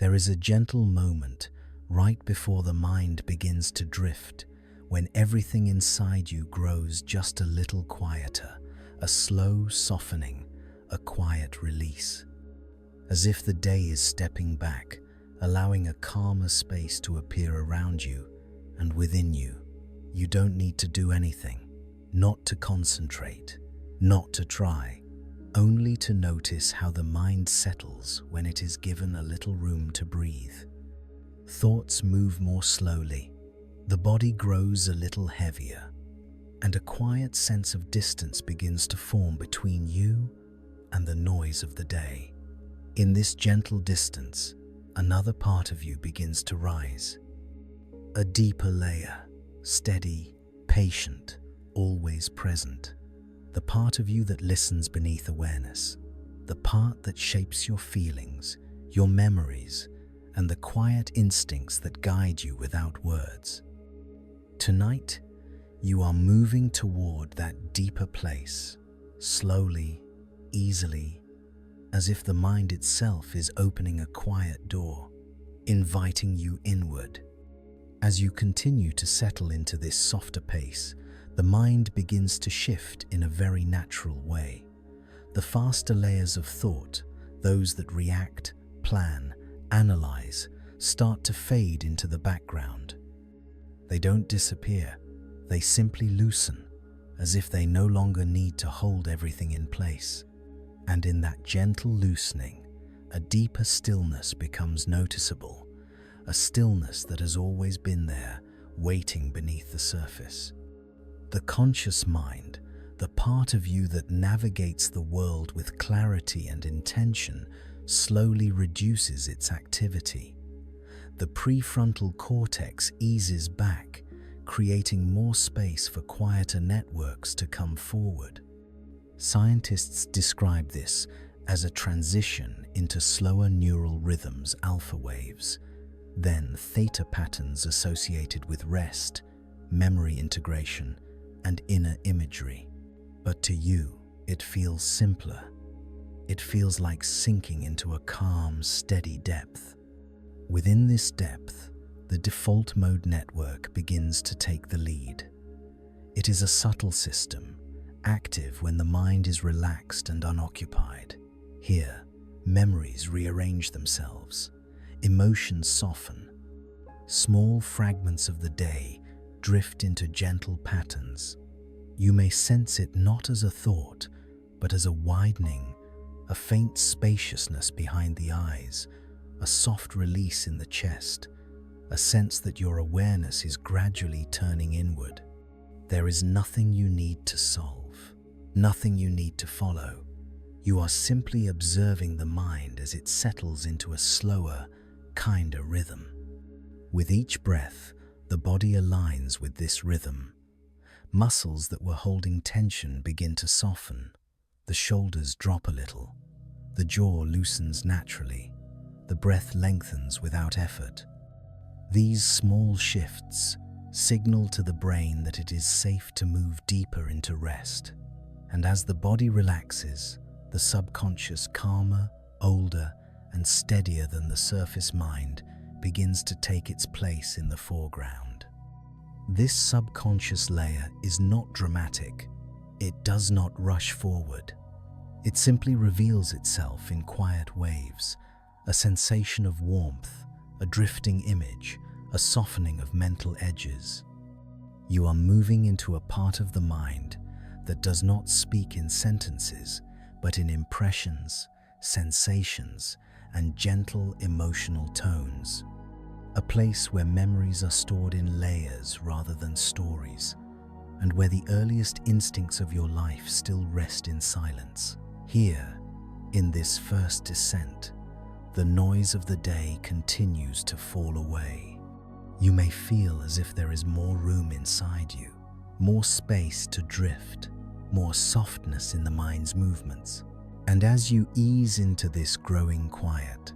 There is a gentle moment right before the mind begins to drift, when everything inside you grows just a little quieter, a slow softening, a quiet release. As if the day is stepping back, allowing a calmer space to appear around you and within you. You don't need to do anything, not to concentrate, not to try, only to notice how the mind settles when it is given a little room to breathe. Thoughts move more slowly, the body grows a little heavier, and a quiet sense of distance begins to form between you and the noise of the day. In this gentle distance, another part of you begins to rise. A deeper layer, steady, patient, always present. The part of you that listens beneath awareness. The part that shapes your feelings, your memories, and the quiet instincts that guide you without words. Tonight, you are moving toward that deeper place, slowly, easily, as if the mind itself is opening a quiet door, inviting you inward. As you continue to settle into this softer pace, the mind begins to shift in a very natural way. The faster layers of thought, those that react, plan, analyze, start to fade into the background. They don't disappear, they simply loosen, as if they no longer need to hold everything in place. And in that gentle loosening, a deeper stillness becomes noticeable, a stillness that has always been there, waiting beneath the surface. The conscious mind, the part of you that navigates the world with clarity and intention, slowly reduces its activity. The prefrontal cortex eases back, creating more space for quieter networks to come forward. Scientists describe this as a transition into slower neural rhythms, alpha waves, then theta patterns associated with rest, memory integration, and inner imagery. But to you, it feels simpler. It feels like sinking into a calm, steady depth. Within this depth, the default mode network begins to take the lead. It is a subtle system, active when the mind is relaxed and unoccupied. Here, memories rearrange themselves, emotions soften. Small fragments of the day drift into gentle patterns. You may sense it not as a thought, but as a widening, a faint spaciousness behind the eyes, a soft release in the chest, a sense that your awareness is gradually turning inward. There is nothing you need to solve. Nothing you need to follow. You are simply observing the mind as it settles into a slower, kinder rhythm. With each breath, the body aligns with this rhythm. Muscles that were holding tension begin to soften. The shoulders drop a little. The jaw loosens naturally. The breath lengthens without effort. These small shifts signal to the brain that it is safe to move deeper into rest. And as the body relaxes, the subconscious, calmer, older, and steadier than the surface mind, begins to take its place in the foreground. This subconscious layer is not dramatic. It does not rush forward. It simply reveals itself in quiet waves, a sensation of warmth, a drifting image, a softening of mental edges. You are moving into a part of the mind that does not speak in sentences, but in impressions, sensations, and gentle emotional tones. A place where memories are stored in layers rather than stories, and where the earliest instincts of your life still rest in silence. Here, in this first descent, the noise of the day continues to fall away. You may feel as if there is more room inside you, more space to drift, more softness in the mind's movements. And as you ease into this growing quiet,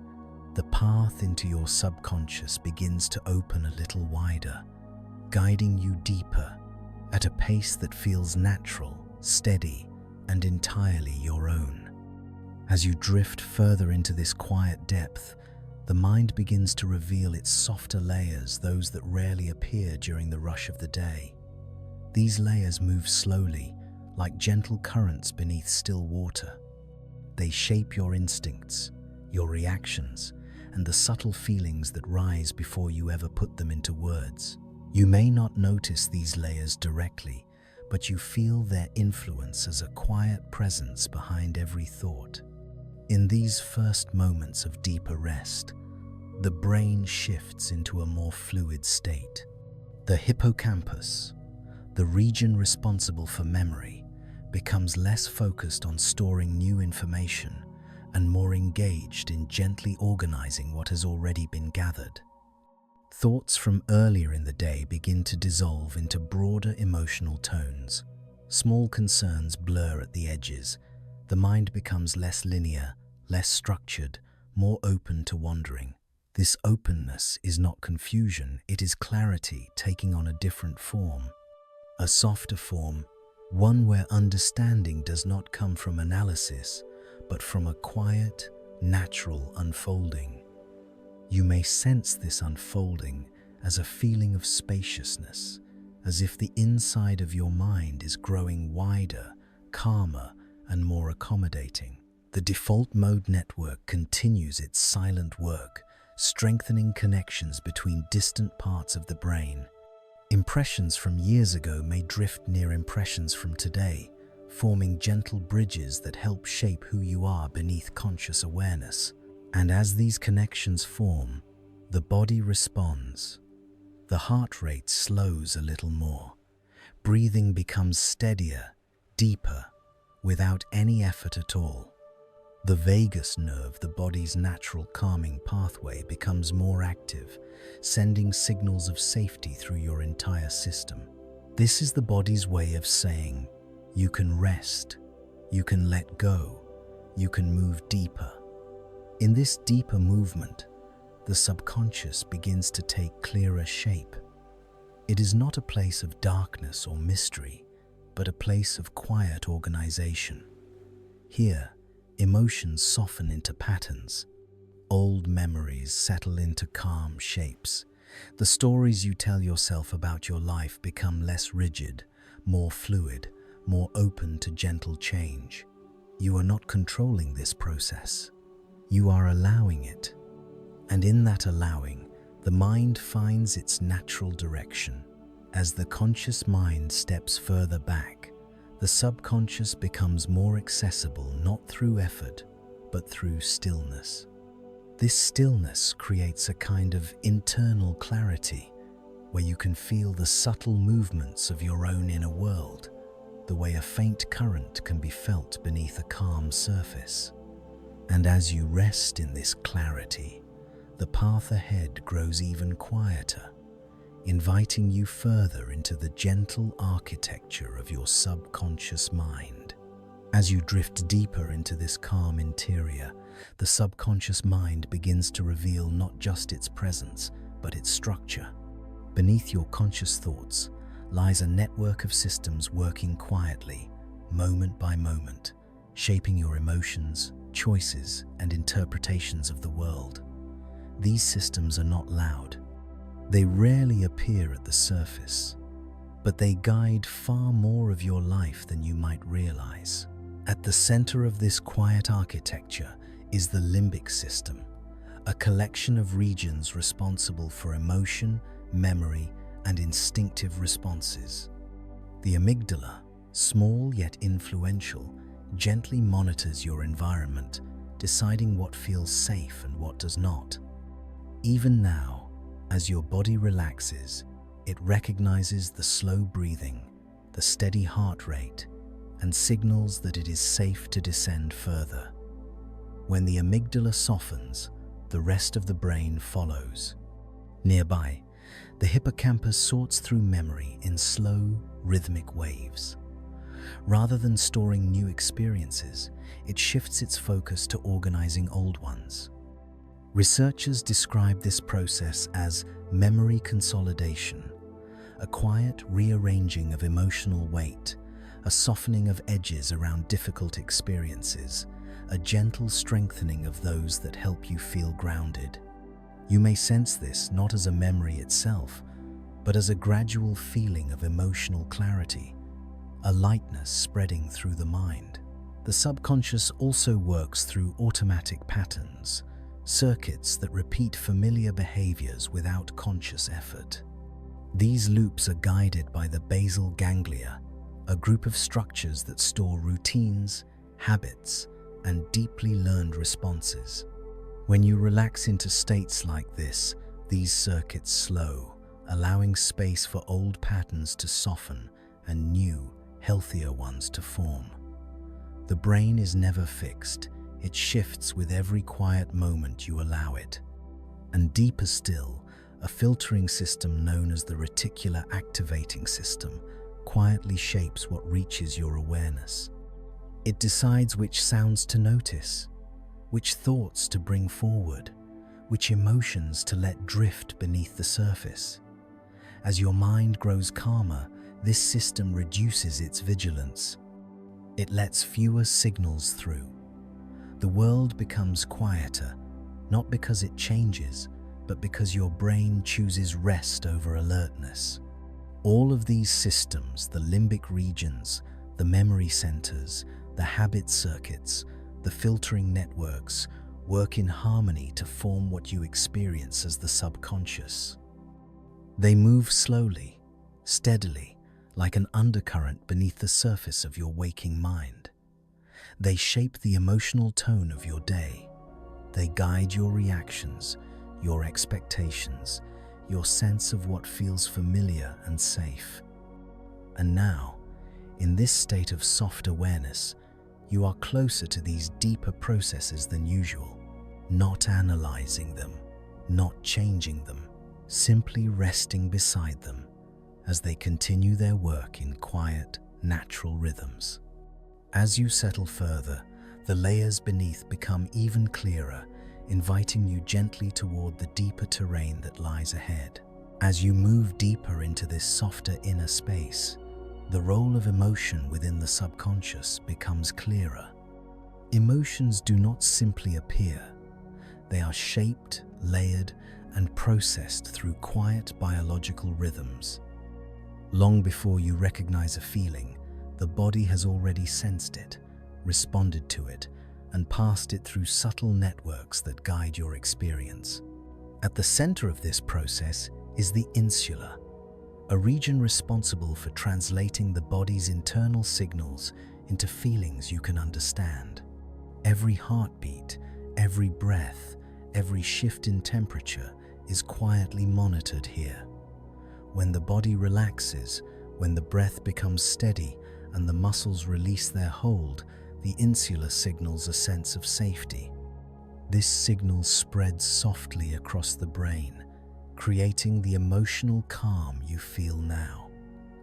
the path into your subconscious begins to open a little wider, guiding you deeper at a pace that feels natural, steady, and entirely your own. As you drift further into this quiet depth, The mind begins to reveal its softer layers, those that rarely appear during the rush of the day. These layers move slowly, like gentle currents beneath still water. They shape your instincts, your reactions, and the subtle feelings that rise before you ever put them into words. You may not notice these layers directly, but you feel their influence as a quiet presence behind every thought. In these first moments of deeper rest, the brain shifts into a more fluid state. The hippocampus, the region responsible for memory, becomes less focused on storing new information and more engaged in gently organizing what has already been gathered. Thoughts from earlier in the day begin to dissolve into broader emotional tones. Small concerns blur at the edges. The mind becomes less linear, less structured, more open to wandering. This openness is not confusion, it is clarity taking on a different form. A softer form, one where understanding does not come from analysis, but from a quiet, natural unfolding. You may sense this unfolding as a feeling of spaciousness, as if the inside of your mind is growing wider, calmer, and more accommodating. The default mode network continues its silent work, strengthening connections between distant parts of the brain. Impressions from years ago may drift near impressions from today, forming gentle bridges that help shape who you are beneath conscious awareness. And as these connections form, the body responds. The heart rate slows a little more. Breathing becomes steadier, deeper, without any effort at all. The vagus nerve, the body's natural calming pathway, becomes more active, sending signals of safety through your entire system. This is the body's way of saying, you can rest, you can let go, you can move deeper. In this deeper movement, the subconscious begins to take clearer shape. It is not a place of darkness or mystery, but a place of quiet organization. Here, emotions soften into patterns. Old memories settle into calm shapes. The stories you tell yourself about your life become less rigid, more fluid, more open to gentle change. You are not controlling this process. You are allowing it. And in that allowing, the mind finds its natural direction. As the conscious mind steps further back, the subconscious becomes more accessible, not through effort, but through stillness. This stillness creates a kind of internal clarity, where you can feel the subtle movements of your own inner world, the way a faint current can be felt beneath a calm surface. And as you rest in this clarity, the path ahead grows even quieter, inviting you further into the gentle architecture of your subconscious mind. As you drift deeper into this calm interior, the subconscious mind begins to reveal not just its presence, but its structure. Beneath your conscious thoughts lies a network of systems working quietly, moment by moment, shaping your emotions, choices, and interpretations of the world. These systems are not loud. They rarely appear at the surface, but they guide far more of your life than you might realize. At the center of this quiet architecture is the limbic system, a collection of regions responsible for emotion, memory, and instinctive responses. The amygdala, small yet influential, gently monitors your environment, deciding what feels safe and what does not. Even now, as your body relaxes, it recognizes the slow breathing, the steady heart rate, and signals that it is safe to descend further. When the amygdala softens, the rest of the brain follows. Nearby, the hippocampus sorts through memory in slow, rhythmic waves. Rather than storing new experiences, it shifts its focus to organizing old ones. Researchers describe this process as memory consolidation, a quiet rearranging of emotional weight, a softening of edges around difficult experiences, a gentle strengthening of those that help you feel grounded. You may sense this not as a memory itself, but as a gradual feeling of emotional clarity, a lightness spreading through the mind. The subconscious also works through automatic patterns, circuits that repeat familiar behaviors without conscious effort. These loops are guided by the basal ganglia, a group of structures that store routines, habits, and deeply learned responses. When you relax into states like this, these circuits slow, allowing space for old patterns to soften and new, healthier ones to form. The brain is never fixed. It shifts with every quiet moment you allow it. And deeper still, a filtering system known as the reticular activating system quietly shapes what reaches your awareness. It decides which sounds to notice, which thoughts to bring forward, which emotions to let drift beneath the surface. As your mind grows calmer, this system reduces its vigilance. It lets fewer signals through. The world becomes quieter, not because it changes, but because your brain chooses rest over alertness. All of these systems, the limbic regions, the memory centers, the habit circuits, the filtering networks, work in harmony to form what you experience as the subconscious. They move slowly, steadily, like an undercurrent beneath the surface of your waking mind. They shape the emotional tone of your day. They guide your reactions, your expectations, your sense of what feels familiar and safe. And now, in this state of soft awareness, you are closer to these deeper processes than usual, not analyzing them, not changing them, simply resting beside them as they continue their work in quiet, natural rhythms. As you settle further, the layers beneath become even clearer, inviting you gently toward the deeper terrain that lies ahead. As you move deeper into this softer inner space, the role of emotion within the subconscious becomes clearer. Emotions do not simply appear. They are shaped, layered, and processed through quiet biological rhythms. Long before you recognize a feeling, the body has already sensed it, responded to it, and passed it through subtle networks that guide your experience. At the center of this process is the insula, a region responsible for translating the body's internal signals into feelings you can understand. Every heartbeat, every breath, every shift in temperature is quietly monitored here. When the body relaxes, when the breath becomes steady and the muscles release their hold, the insula signals a sense of safety. This signal spreads softly across the brain, creating the emotional calm you feel now.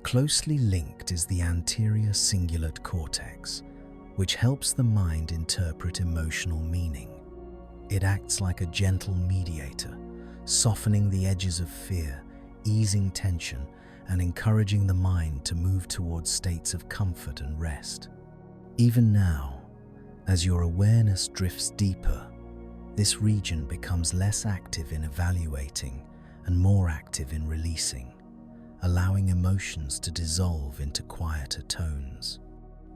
Closely linked is the anterior cingulate cortex, which helps the mind interpret emotional meaning. It acts like a gentle mediator, softening the edges of fear, easing tension, and encouraging the mind to move towards states of comfort and rest. Even now, as your awareness drifts deeper, this region becomes less active in evaluating and more active in releasing, allowing emotions to dissolve into quieter tones.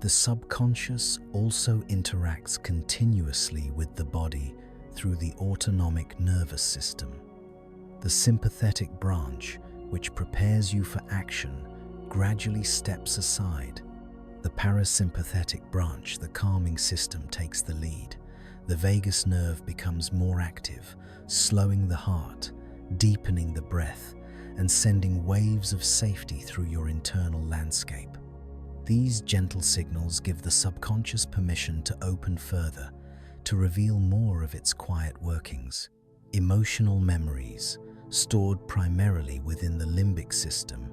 The subconscious also interacts continuously with the body through the autonomic nervous system. The sympathetic branch, which prepares you for action, gradually steps aside. The parasympathetic branch, the calming system, takes the lead. The vagus nerve becomes more active, slowing the heart, deepening the breath, and sending waves of safety through your internal landscape. These gentle signals give the subconscious permission to open further, to reveal more of its quiet workings. Emotional memories, stored primarily within the limbic system,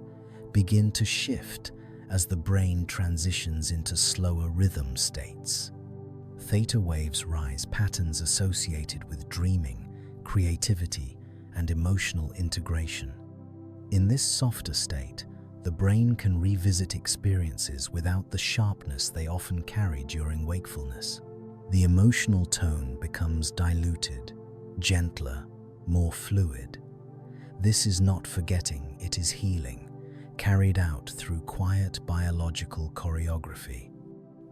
begin to shift as the brain transitions into slower rhythm states. Theta waves rise, patterns associated with dreaming, creativity, and emotional integration. In this softer state, the brain can revisit experiences without the sharpness they often carry during wakefulness. The emotional tone becomes diluted, gentler, more fluid. This is not forgetting, it is healing, carried out through quiet biological choreography.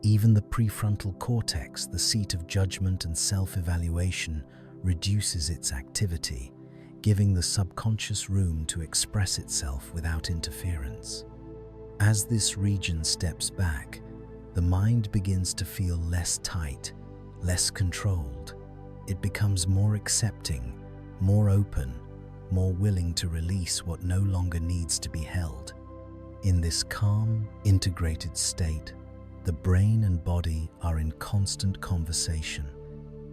Even the prefrontal cortex, the seat of judgment and self-evaluation, reduces its activity, giving the subconscious room to express itself without interference. As this region steps back, the mind begins to feel less tight, less controlled. It becomes more accepting, more open, more willing to release what no longer needs to be held. In this calm, integrated state, the brain and body are in constant conversation.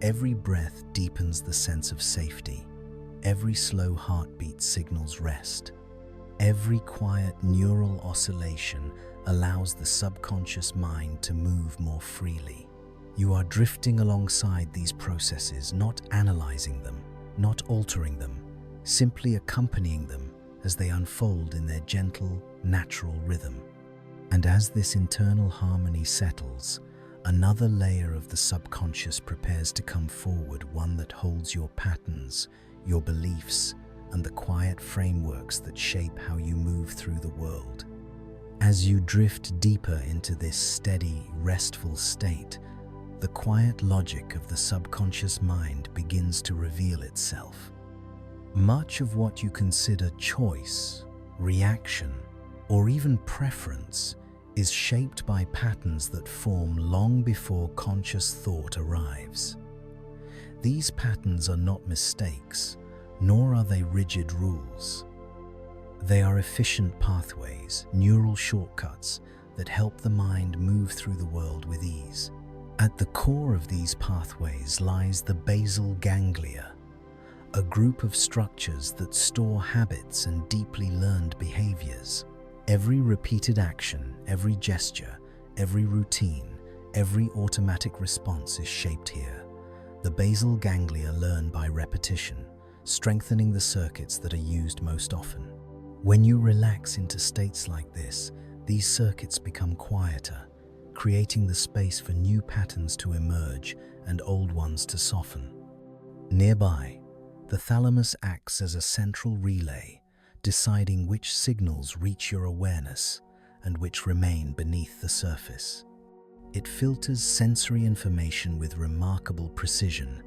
Every breath deepens the sense of safety. Every slow heartbeat signals rest. Every quiet neural oscillation allows the subconscious mind to move more freely. You are drifting alongside these processes, not analyzing them, not altering them, simply accompanying them as they unfold in their gentle, natural rhythm. And as this internal harmony settles, another layer of the subconscious prepares to come forward, one that holds your patterns, your beliefs, and the quiet frameworks that shape how you move through the world. As you drift deeper into this steady, restful state, the quiet logic of the subconscious mind begins to reveal itself. Much of what you consider choice, reaction, or even preference is shaped by patterns that form long before conscious thought arrives. These patterns are not mistakes, nor are they rigid rules. They are efficient pathways, neural shortcuts that help the mind move through the world with ease. At the core of these pathways lies the basal ganglia, a group of structures that store habits and deeply learned behaviors. Every repeated action, every gesture, every routine, every automatic response is shaped here. The basal ganglia learn by repetition, strengthening the circuits that are used most often. When you relax into states like this, these circuits become quieter, creating the space for new patterns to emerge and old ones to soften. Nearby, the thalamus acts as a central relay, deciding which signals reach your awareness and which remain beneath the surface. It filters sensory information with remarkable precision,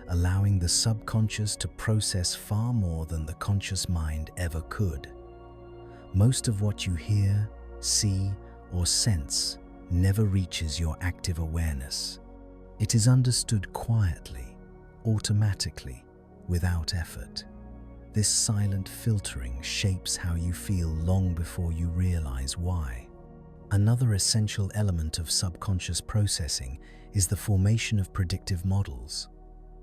allowing the subconscious to process far more than the conscious mind ever could. Most of what you hear, see, or sense never reaches your active awareness. It is understood quietly, automatically, without effort. This silent filtering shapes how you feel long before you realize why. Another essential element of subconscious processing is the formation of predictive models.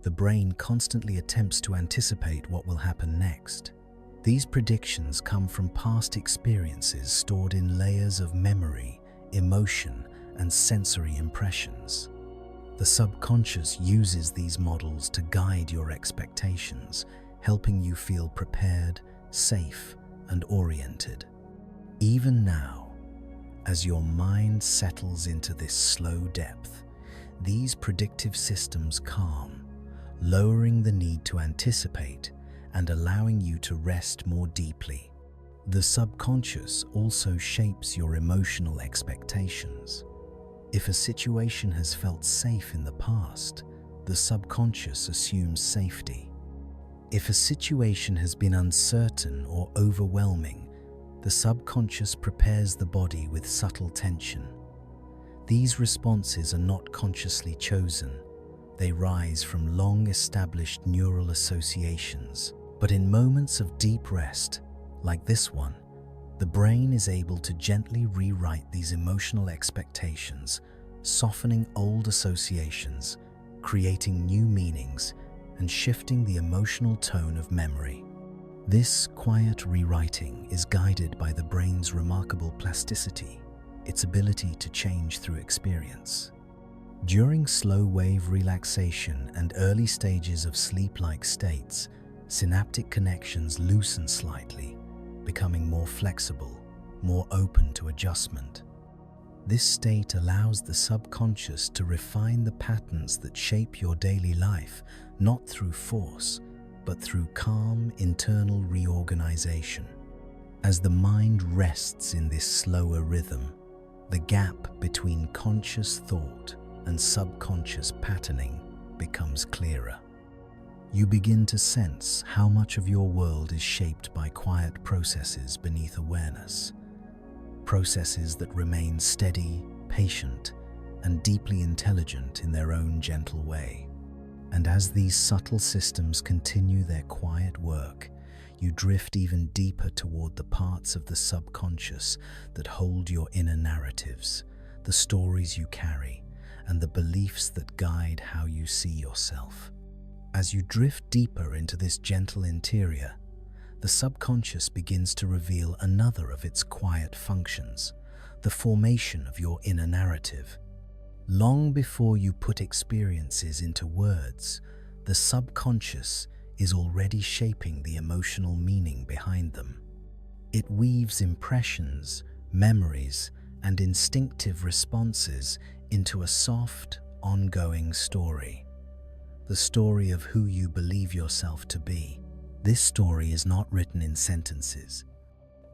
The brain constantly attempts to anticipate what will happen next. These predictions come from past experiences stored in layers of memory, emotion, and sensory impressions. The subconscious uses these models to guide your expectations, helping you feel prepared, safe, and oriented. Even now, as your mind settles into this slow depth, these predictive systems calm, lowering the need to anticipate and allowing you to rest more deeply. The subconscious also shapes your emotional expectations. If a situation has felt safe in the past, the subconscious assumes safety. If a situation has been uncertain or overwhelming, the subconscious prepares the body with subtle tension. These responses are not consciously chosen. They rise from long-established neural associations. But in moments of deep rest, like this one, the brain is able to gently rewrite these emotional expectations, softening old associations, creating new meanings, and shifting the emotional tone of memory. This quiet rewriting is guided by the brain's remarkable plasticity, its ability to change through experience. During slow-wave relaxation and early stages of sleep-like states, synaptic connections loosen slightly, becoming more flexible, more open to adjustment. This state allows the subconscious to refine the patterns that shape your daily life, not through force, but through calm internal reorganization. As the mind rests in this slower rhythm, the gap between conscious thought and subconscious patterning becomes clearer. You begin to sense how much of your world is shaped by quiet processes beneath awareness, processes that remain steady, patient, and deeply intelligent in their own gentle way. And as these subtle systems continue their quiet work, you drift even deeper toward the parts of the subconscious that hold your inner narratives, the stories you carry, and the beliefs that guide how you see yourself. As you drift deeper into this gentle interior, the subconscious begins to reveal another of its quiet functions, the formation of your inner narrative. Long before you put experiences into words, the subconscious is already shaping the emotional meaning behind them. It weaves impressions, memories, and instinctive responses into a soft, ongoing story. The story of who you believe yourself to be. This story is not written in sentences.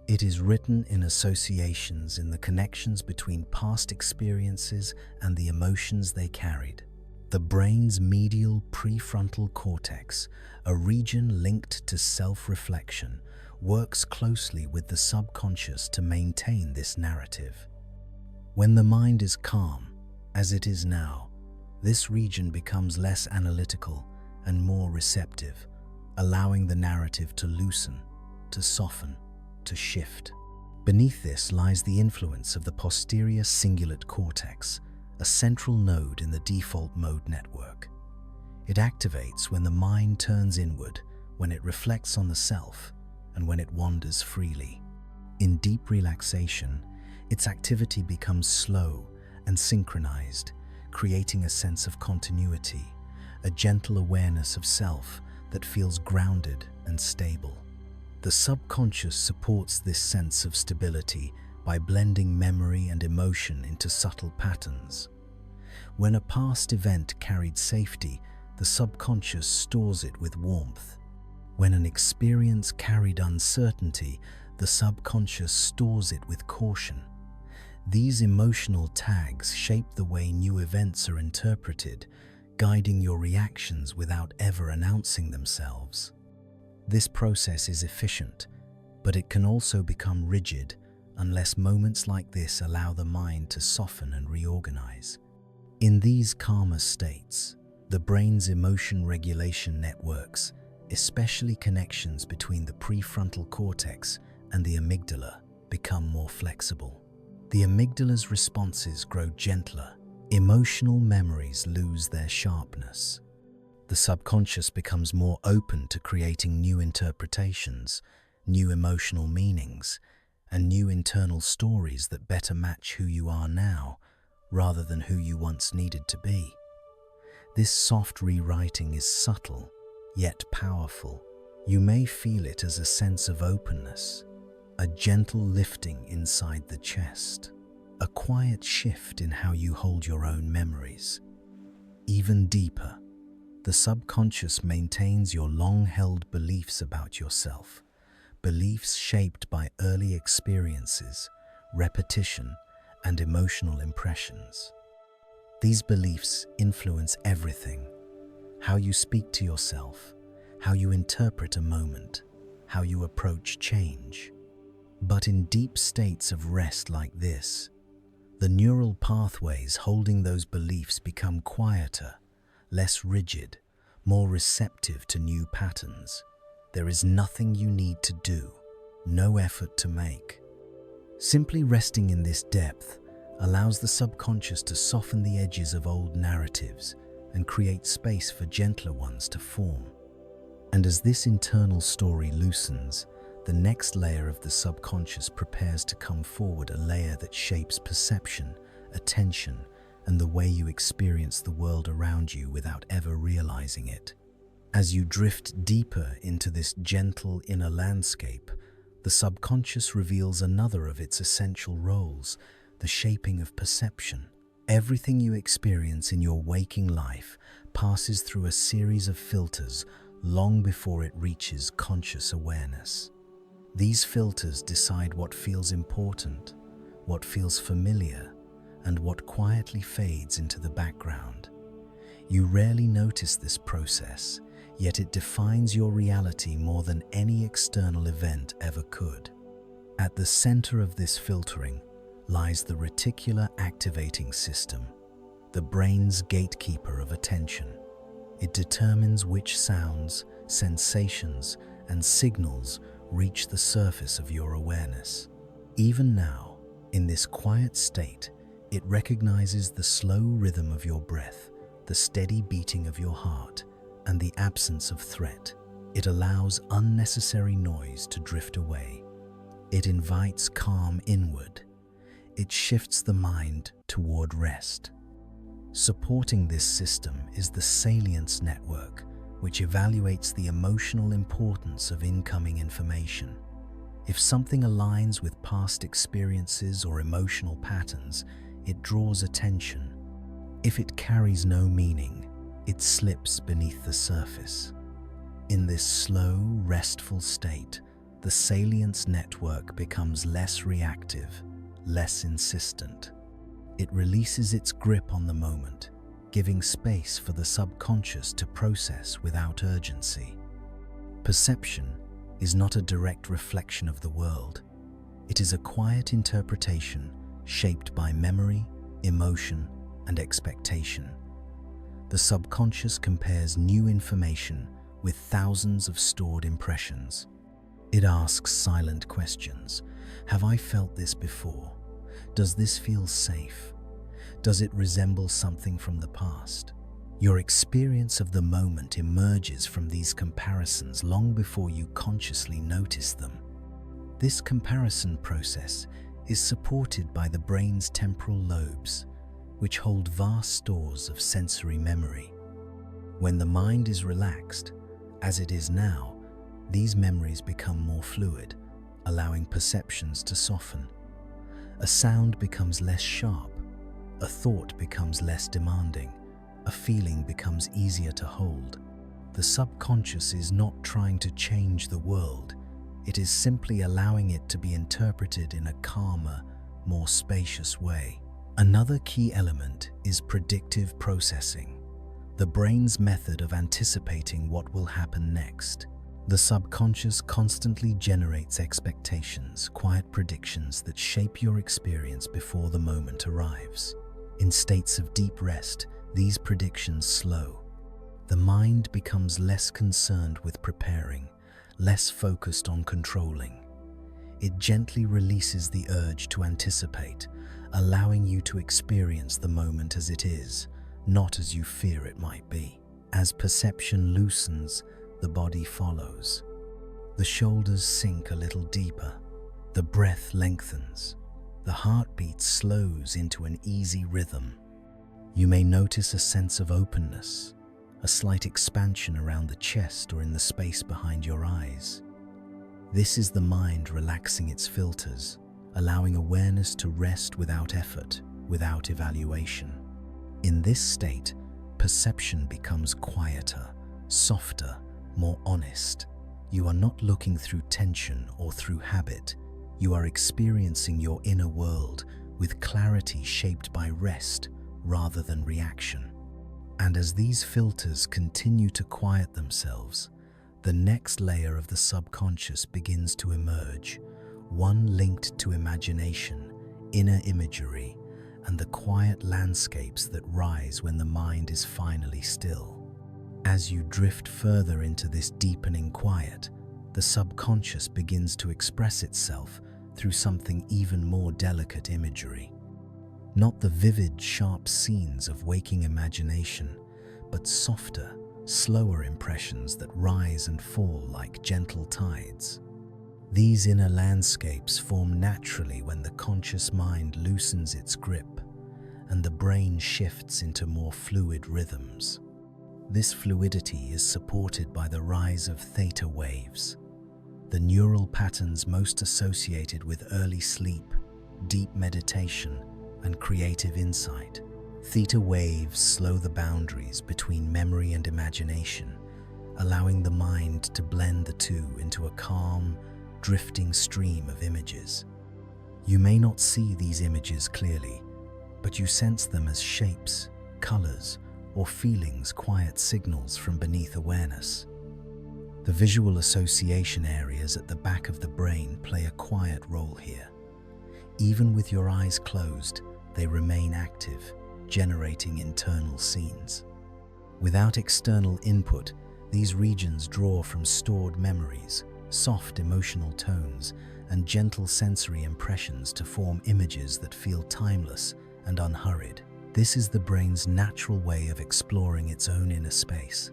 It is written in associations, in the connections between past experiences and the emotions they carried. The brain's medial prefrontal cortex, a region linked to self-reflection, works closely with the subconscious to maintain this narrative. When the mind is calm, as it is now, this region becomes less analytical and more receptive, allowing the narrative to loosen, to soften, to shift. Beneath this lies the influence of the posterior cingulate cortex, a central node in the default mode network. It activates when the mind turns inward, when it reflects on the self, and when it wanders freely. In deep relaxation, its activity becomes slow and synchronized, creating a sense of continuity, a gentle awareness of self that feels grounded and stable. The subconscious supports this sense of stability by blending memory and emotion into subtle patterns. When a past event carried safety, the subconscious stores it with warmth. When an experience carried uncertainty, the subconscious stores it with caution. These emotional tags shape the way new events are interpreted, guiding your reactions without ever announcing themselves. This process is efficient, but it can also become rigid unless moments like this allow the mind to soften and reorganize. In these calmer states, the brain's emotion regulation networks, especially connections between the prefrontal cortex and the amygdala, become more flexible. The amygdala's responses grow gentler. Emotional memories lose their sharpness. The subconscious becomes more open to creating new interpretations, new emotional meanings, and new internal stories that better match who you are now, rather than who you once needed to be. This soft rewriting is subtle, yet powerful. You may feel it as a sense of openness, a gentle lifting inside the chest, a quiet shift in how you hold your own memories. Even deeper, the subconscious maintains your long-held beliefs about yourself, beliefs shaped by early experiences, repetition, and emotional impressions. These beliefs influence everything: how you speak to yourself, how you interpret a moment, how you approach change. But in deep states of rest like this, the neural pathways holding those beliefs become quieter, less rigid, more receptive to new patterns. There is nothing you need to do, no effort to make. Simply resting in this depth allows the subconscious to soften the edges of old narratives and create space for gentler ones to form. And as this internal story loosens, the next layer of the subconscious prepares to come forward, a layer that shapes perception, attention, and the way you experience the world around you without ever realizing it. As you drift deeper into this gentle inner landscape, the subconscious reveals another of its essential roles, the shaping of perception. Everything you experience in your waking life passes through a series of filters long before it reaches conscious awareness. These filters decide what feels important, what feels familiar, and what quietly fades into the background. You rarely notice this process, yet it defines your reality more than any external event ever could. At the center of this filtering lies the reticular activating system, the brain's gatekeeper of attention. It determines which sounds, sensations, and signals reach the surface of your awareness. Even now, in this quiet state, it recognizes the slow rhythm of your breath, the steady beating of your heart, and the absence of threat. It allows unnecessary noise to drift away. It invites calm inward. It shifts the mind toward rest. Supporting this system is the salience network, which evaluates the emotional importance of incoming information. If something aligns with past experiences or emotional patterns, it draws attention. If it carries no meaning, it slips beneath the surface. In this slow, restful state, the salience network becomes less reactive, less insistent. It releases its grip on the moment, giving space for the subconscious to process without urgency. Perception is not a direct reflection of the world. It is a quiet interpretation shaped by memory, emotion, and expectation. The subconscious compares new information with thousands of stored impressions. It asks silent questions. Have I felt this before? Does this feel safe? Does it resemble something from the past? Your experience of the moment emerges from these comparisons long before you consciously notice them. This comparison process is supported by the brain's temporal lobes, which hold vast stores of sensory memory. When the mind is relaxed, as it is now, these memories become more fluid, allowing perceptions to soften. A sound becomes less sharp, a thought becomes less demanding, a feeling becomes easier to hold. The subconscious is not trying to change the world, it is simply allowing it to be interpreted in a calmer, more spacious way. Another key element is predictive processing, the brain's method of anticipating what will happen next. The subconscious constantly generates expectations, quiet predictions that shape your experience before the moment arrives. In states of deep rest, these predictions slow. The mind becomes less concerned with preparing, less focused on controlling. It gently releases the urge to anticipate, allowing you to experience the moment as it is, not as you fear it might be. As perception loosens, the body follows. The shoulders sink a little deeper. The breath lengthens. The heartbeat slows into an easy rhythm. You may notice a sense of openness, a slight expansion around the chest or in the space behind your eyes. This is the mind relaxing its filters, allowing awareness to rest without effort, without evaluation. In this state, perception becomes quieter, softer, more honest. You are not looking through tension or through habit. You are experiencing your inner world with clarity shaped by rest rather than reaction. And as these filters continue to quiet themselves, the next layer of the subconscious begins to emerge, one linked to imagination, inner imagery, and the quiet landscapes that rise when the mind is finally still. As you drift further into this deepening quiet, the subconscious begins to express itself through something even more delicate imagery. Not the vivid, sharp scenes of waking imagination, but softer, slower impressions that rise and fall like gentle tides. These inner landscapes form naturally when the conscious mind loosens its grip and the brain shifts into more fluid rhythms. This fluidity is supported by the rise of theta waves, the neural patterns most associated with early sleep, deep meditation, and creative insight. Theta waves slow the boundaries between memory and imagination, allowing the mind to blend the two into a calm, drifting stream of images. You may not see these images clearly, but you sense them as shapes, colors, or feelings, quiet signals from beneath awareness. The visual association areas at the back of the brain play a quiet role here. Even with your eyes closed, they remain active, generating internal scenes. Without external input, these regions draw from stored memories, soft emotional tones, and gentle sensory impressions to form images that feel timeless and unhurried. This is the brain's natural way of exploring its own inner space.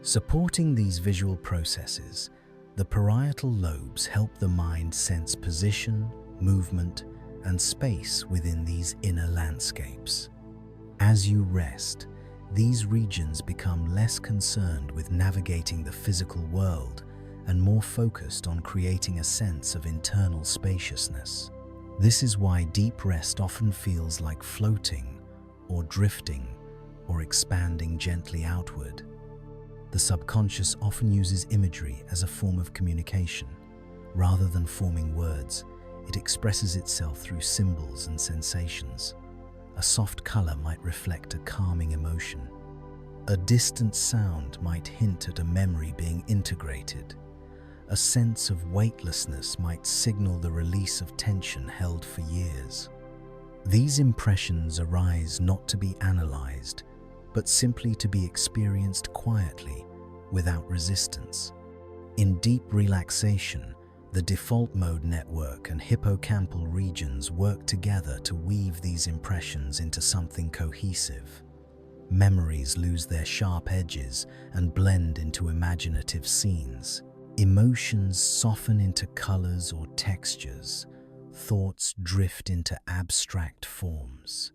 Supporting these visual processes, the parietal lobes help the mind sense position, movement, and space within these inner landscapes. As you rest, these regions become less concerned with navigating the physical world and more focused on creating a sense of internal spaciousness. This is why deep rest often feels like floating or drifting or expanding gently outward. The subconscious often uses imagery as a form of communication. Rather than forming words, it expresses itself through symbols and sensations. A soft color might reflect a calming emotion. A distant sound might hint at a memory being integrated. A sense of weightlessness might signal the release of tension held for years. These impressions arise not to be analyzed, but simply to be experienced quietly, without resistance. In deep relaxation, the default mode network and hippocampal regions work together to weave these impressions into something cohesive. Memories lose their sharp edges and blend into imaginative scenes. Emotions soften into colors or textures. Thoughts drift into abstract forms.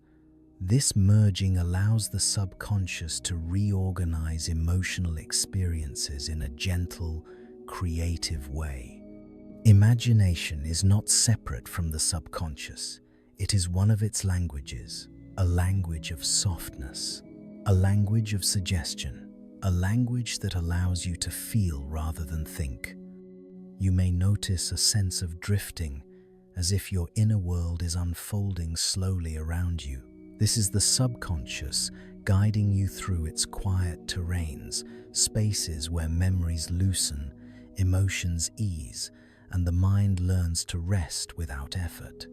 This merging allows the subconscious to reorganize emotional experiences in a gentle, creative way. Imagination is not separate from the subconscious. It is one of its languages, a language of softness, a language of suggestion, a language that allows you to feel rather than think. You may notice a sense of drifting, as if your inner world is unfolding slowly around you. This is the subconscious guiding you through its quiet terrains, spaces where memories loosen, emotions ease, and the mind learns to rest without effort.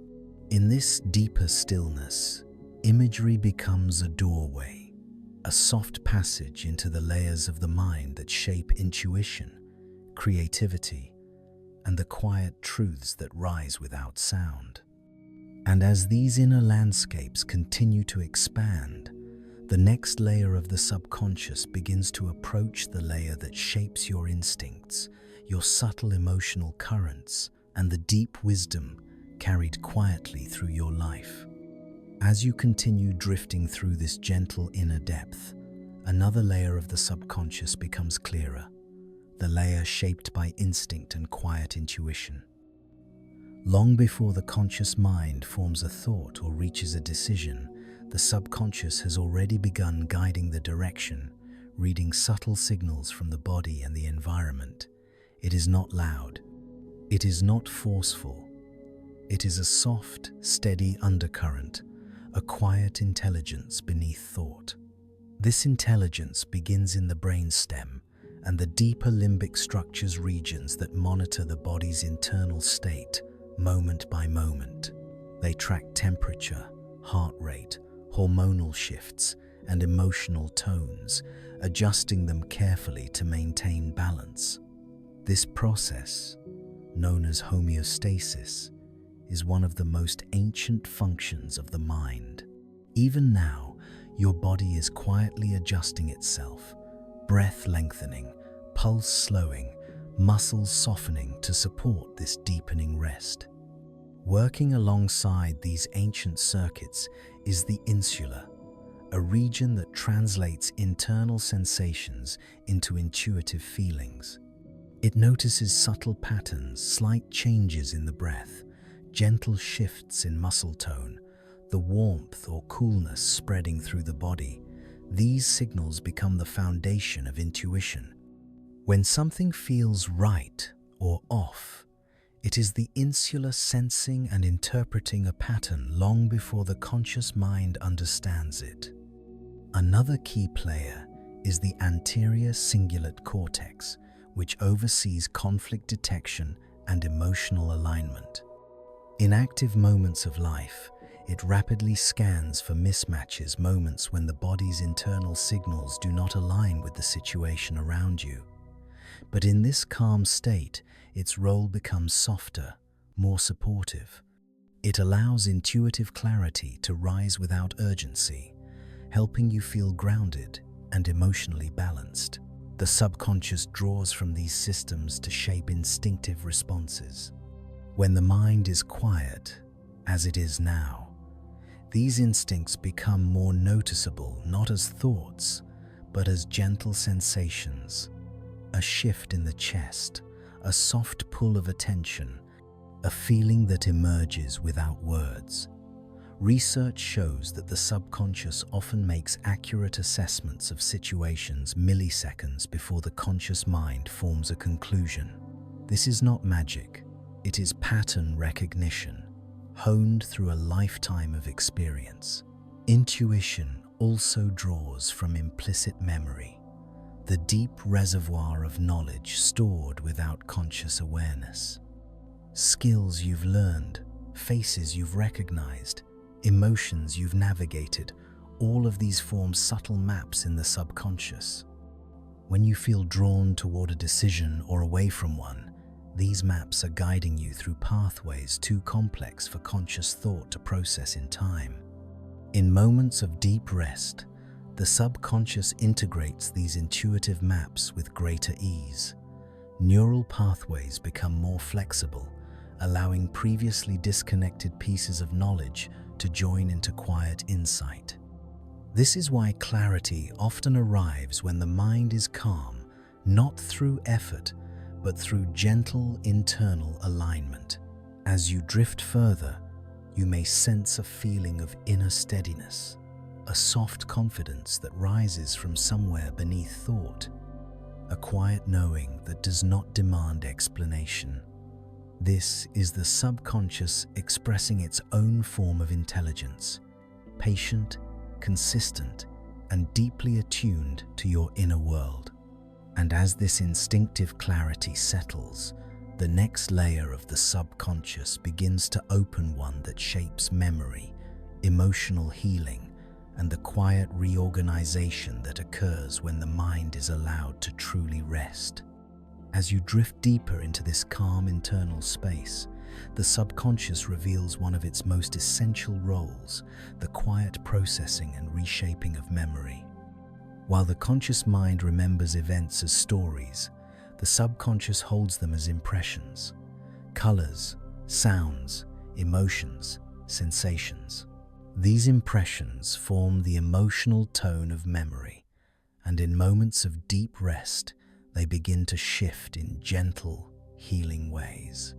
In this deeper stillness, imagery becomes a doorway, a soft passage into the layers of the mind that shape intuition, creativity, and the quiet truths that rise without sound. And as these inner landscapes continue to expand, the next layer of the subconscious begins to approach the layer that shapes your instincts, your subtle emotional currents, and the deep wisdom carried quietly through your life. As you continue drifting through this gentle inner depth, another layer of the subconscious becomes clearer, the layer shaped by instinct and quiet intuition. Long before the conscious mind forms a thought or reaches a decision, the subconscious has already begun guiding the direction, reading subtle signals from the body and the environment. It is not loud. It is not forceful. It is a soft, steady undercurrent, a quiet intelligence beneath thought. This intelligence begins in the brainstem and the deeper limbic structures regions that monitor the body's internal state, moment by moment. They track temperature, heart rate, hormonal shifts, and emotional tones, adjusting them carefully to maintain balance. This process, known as homeostasis, is one of the most ancient functions of the mind. Even now, your body is quietly adjusting itself, breath lengthening, pulse slowing, muscles softening to support this deepening rest. Working alongside these ancient circuits is the insula, a region that translates internal sensations into intuitive feelings. It notices subtle patterns, slight changes in the breath, gentle shifts in muscle tone, the warmth or coolness spreading through the body. These signals become the foundation of intuition. When something feels right or off, it is the insular sensing and interpreting a pattern long before the conscious mind understands it. Another key player is the anterior cingulate cortex, which oversees conflict detection and emotional alignment. In active moments of life, it rapidly scans for mismatches, moments when the body's internal signals do not align with the situation around you. But in this calm state, its role becomes softer, more supportive. It allows intuitive clarity to rise without urgency, helping you feel grounded and emotionally balanced. The subconscious draws from these systems to shape instinctive responses. When the mind is quiet, as it is now, these instincts become more noticeable, not as thoughts, but as gentle sensations. A shift in the chest, a soft pull of attention, a feeling that emerges without words. Research shows that the subconscious often makes accurate assessments of situations milliseconds before the conscious mind forms a conclusion. This is not magic, it is pattern recognition, honed through a lifetime of experience. Intuition also draws from implicit memory, the deep reservoir of knowledge stored without conscious awareness. Skills you've learned, faces you've recognized, emotions you've navigated, all of these form subtle maps in the subconscious. When you feel drawn toward a decision or away from one, these maps are guiding you through pathways too complex for conscious thought to process in time. In moments of deep rest, the subconscious integrates these intuitive maps with greater ease. Neural pathways become more flexible, allowing previously disconnected pieces of knowledge to join into quiet insight. This is why clarity often arrives when the mind is calm, not through effort, but through gentle internal alignment. As you drift further, you may sense a feeling of inner steadiness, a soft confidence that rises from somewhere beneath thought, a quiet knowing that does not demand explanation. This is the subconscious expressing its own form of intelligence, patient, consistent, and deeply attuned to your inner world. And as this instinctive clarity settles, the next layer of the subconscious begins to open, one that shapes memory, emotional healing, and the quiet reorganization that occurs when the mind is allowed to truly rest. As you drift deeper into this calm internal space, the subconscious reveals one of its most essential roles, the quiet processing and reshaping of memory. While the conscious mind remembers events as stories, the subconscious holds them as impressions, colors, sounds, emotions, sensations. These impressions form the emotional tone of memory, and in moments of deep rest, they begin to shift in gentle, healing ways.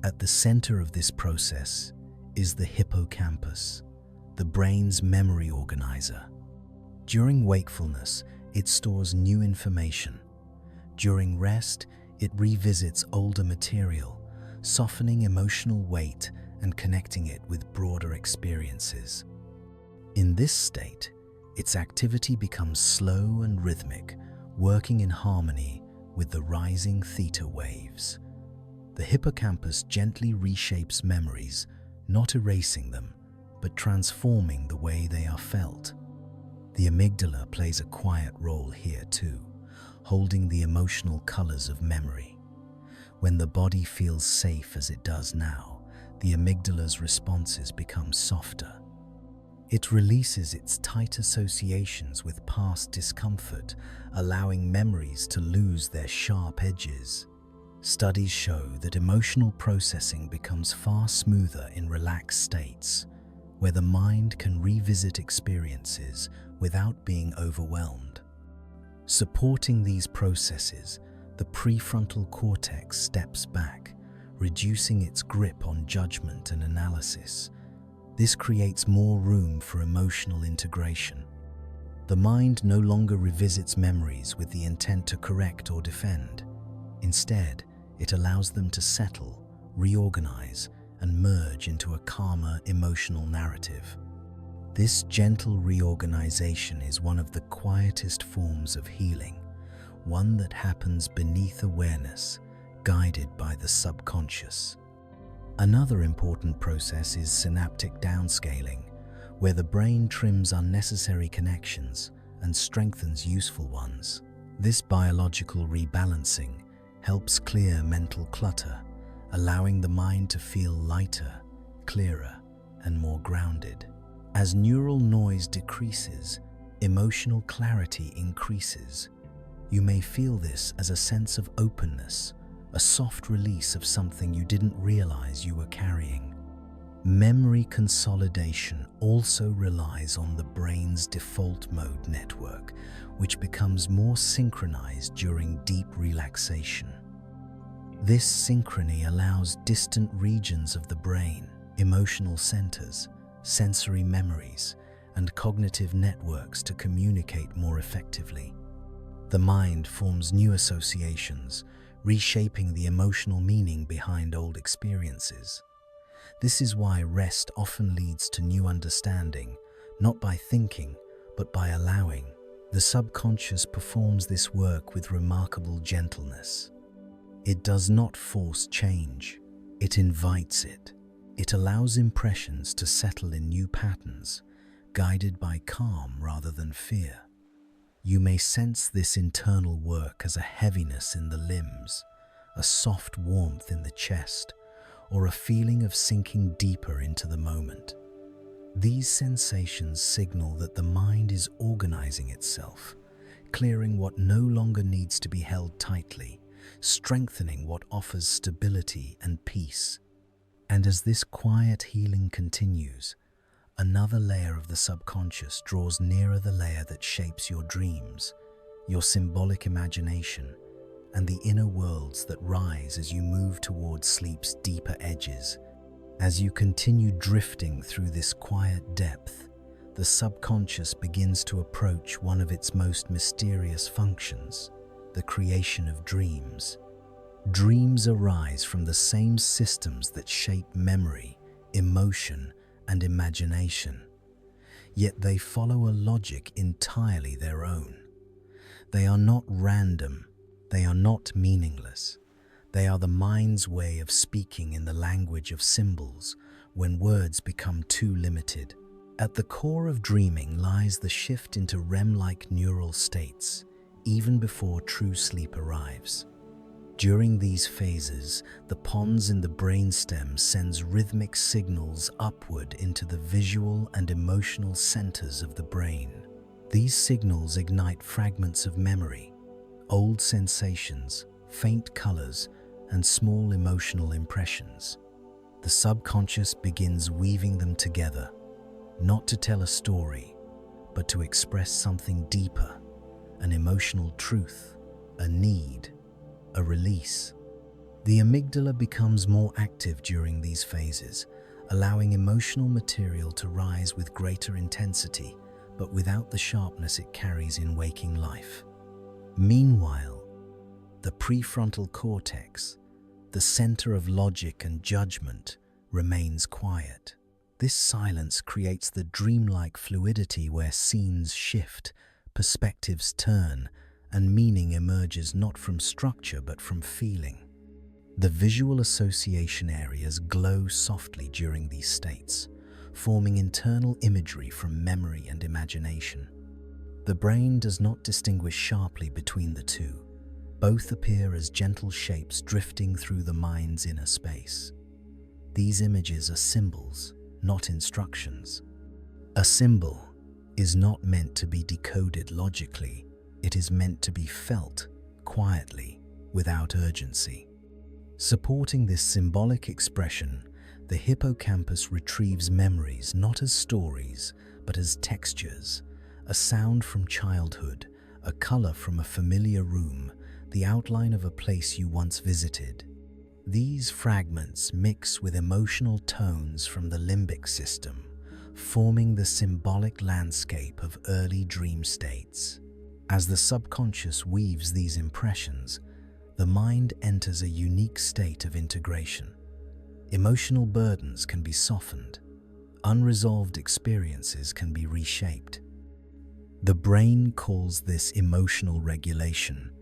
At the center of this process is the hippocampus, the brain's memory organizer. During wakefulness, it stores new information. During rest, it revisits older material, softening emotional weight and connecting it with broader experiences. In this state, its activity becomes slow and rhythmic, working in harmony with the rising theta waves. The hippocampus gently reshapes memories, not erasing them, but transforming the way they are felt. The amygdala plays a quiet role here too, holding the emotional colors of memory. When the body feels safe as it does now, the amygdala's responses become softer. It releases its tight associations with past discomfort, allowing memories to lose their sharp edges. Studies show that emotional processing becomes far smoother in relaxed states, where the mind can revisit experiences without being overwhelmed. Supporting these processes, the prefrontal cortex steps back, reducing its grip on judgment and analysis. This creates more room for emotional integration. The mind no longer revisits memories with the intent to correct or defend. Instead, it allows them to settle, reorganize, and merge into a calmer emotional narrative. This gentle reorganization is one of the quietest forms of healing, one that happens beneath awareness, guided by the subconscious. Another important process is synaptic downscaling, where the brain trims unnecessary connections and strengthens useful ones. This biological rebalancing helps clear mental clutter, allowing the mind to feel lighter, clearer, and more grounded. As neural noise decreases, emotional clarity increases. You may feel this as a sense of openness, a soft release of something you didn't realize you were carrying. Memory consolidation also relies on the brain's default mode network, which becomes more synchronized during deep relaxation. This synchrony allows distant regions of the brain, emotional centers, sensory memories, and cognitive networks to communicate more effectively. The mind forms new associations, reshaping the emotional meaning behind old experiences. This is why rest often leads to new understanding, not by thinking, but by allowing. The subconscious performs this work with remarkable gentleness. It does not force change, it invites it. It allows impressions to settle in new patterns, guided by calm rather than fear. You may sense this internal work as a heaviness in the limbs, a soft warmth in the chest, or a feeling of sinking deeper into the moment. These sensations signal that the mind is organizing itself, clearing what no longer needs to be held tightly, strengthening what offers stability and peace. And as this quiet healing continues, another layer of the subconscious draws nearer the layer that shapes your dreams, your symbolic imagination, and the inner worlds that rise as you move towards sleep's deeper edges. As you continue drifting through this quiet depth, the subconscious begins to approach one of its most mysterious functions, the creation of dreams. Dreams arise from the same systems that shape memory, emotion, and imagination, yet they follow a logic entirely their own. They are not random. They are not meaningless. They are the mind's way of speaking in the language of symbols when words become too limited. At the core of dreaming lies the shift into REM-like neural states, even before true sleep arrives. During these phases, the pons in the brainstem sends rhythmic signals upward into the visual and emotional centers of the brain. These signals ignite fragments of memory, old sensations, faint colors, and small emotional impressions. The subconscious begins weaving them together, not to tell a story, but to express something deeper, an emotional truth, a need, a release. The amygdala becomes more active during these phases, allowing emotional material to rise with greater intensity, but without the sharpness it carries in waking life. Meanwhile, the prefrontal cortex, the center of logic and judgment, remains quiet. This silence creates the dreamlike fluidity where scenes shift, perspectives turn, and meaning emerges not from structure but from feeling. The visual association areas glow softly during these states, forming internal imagery from memory and imagination. The brain does not distinguish sharply between the two. Both appear as gentle shapes drifting through the mind's inner space. These images are symbols, not instructions. A symbol is not meant to be decoded logically. It is meant to be felt quietly, without urgency. Supporting this symbolic expression, the hippocampus retrieves memories not as stories, but as textures, a sound from childhood, a color from a familiar room, the outline of a place you once visited. These fragments mix with emotional tones from the limbic system, forming the symbolic landscape of early dream states. As the subconscious weaves these impressions, the mind enters a unique state of integration. Emotional burdens can be softened, unresolved experiences can be reshaped. The brain calls this emotional regulation.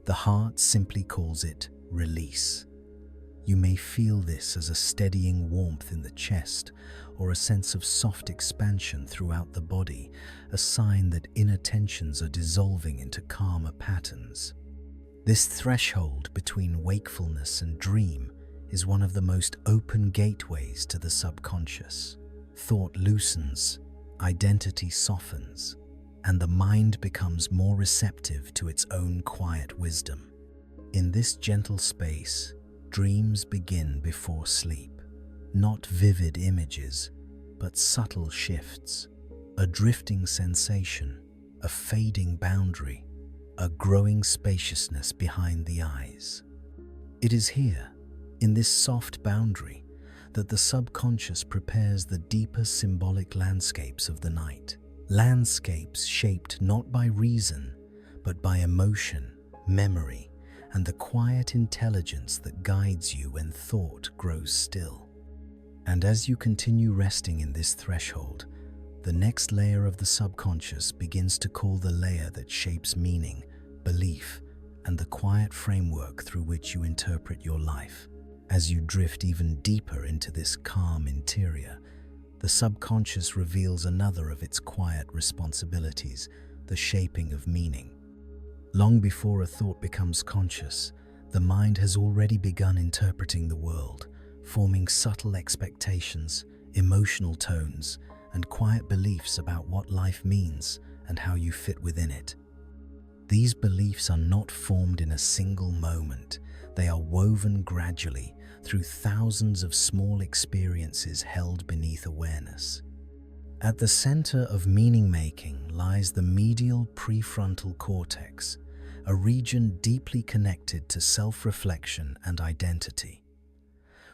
The heart simply calls it release. You may feel this as a steadying warmth in the chest or a sense of soft expansion throughout the body, a sign that inner tensions are dissolving into calmer patterns. This threshold between wakefulness and dream is one of the most open gateways to the subconscious. Thought loosens, identity softens, and the mind becomes more receptive to its own quiet wisdom. In this gentle space, dreams begin before sleep. Not vivid images, but subtle shifts, a drifting sensation, a fading boundary, a growing spaciousness behind the eyes. It is here, in this soft boundary, that the subconscious prepares the deeper symbolic landscapes of the night. Landscapes shaped not by reason, but by emotion, memory, and the quiet intelligence that guides you when thought grows still. And as you continue resting in this threshold, the next layer of the subconscious begins to call the layer that shapes meaning, belief, and the quiet framework through which you interpret your life. As you drift even deeper into this calm interior, the subconscious reveals another of its quiet responsibilities, the shaping of meaning. Long before a thought becomes conscious, the mind has already begun interpreting the world, forming subtle expectations, emotional tones, and quiet beliefs about what life means and how you fit within it. These beliefs are not formed in a single moment. They are woven gradually through thousands of small experiences held beneath awareness. At the center of meaning-making lies the medial prefrontal cortex, a region deeply connected to self-reflection and identity.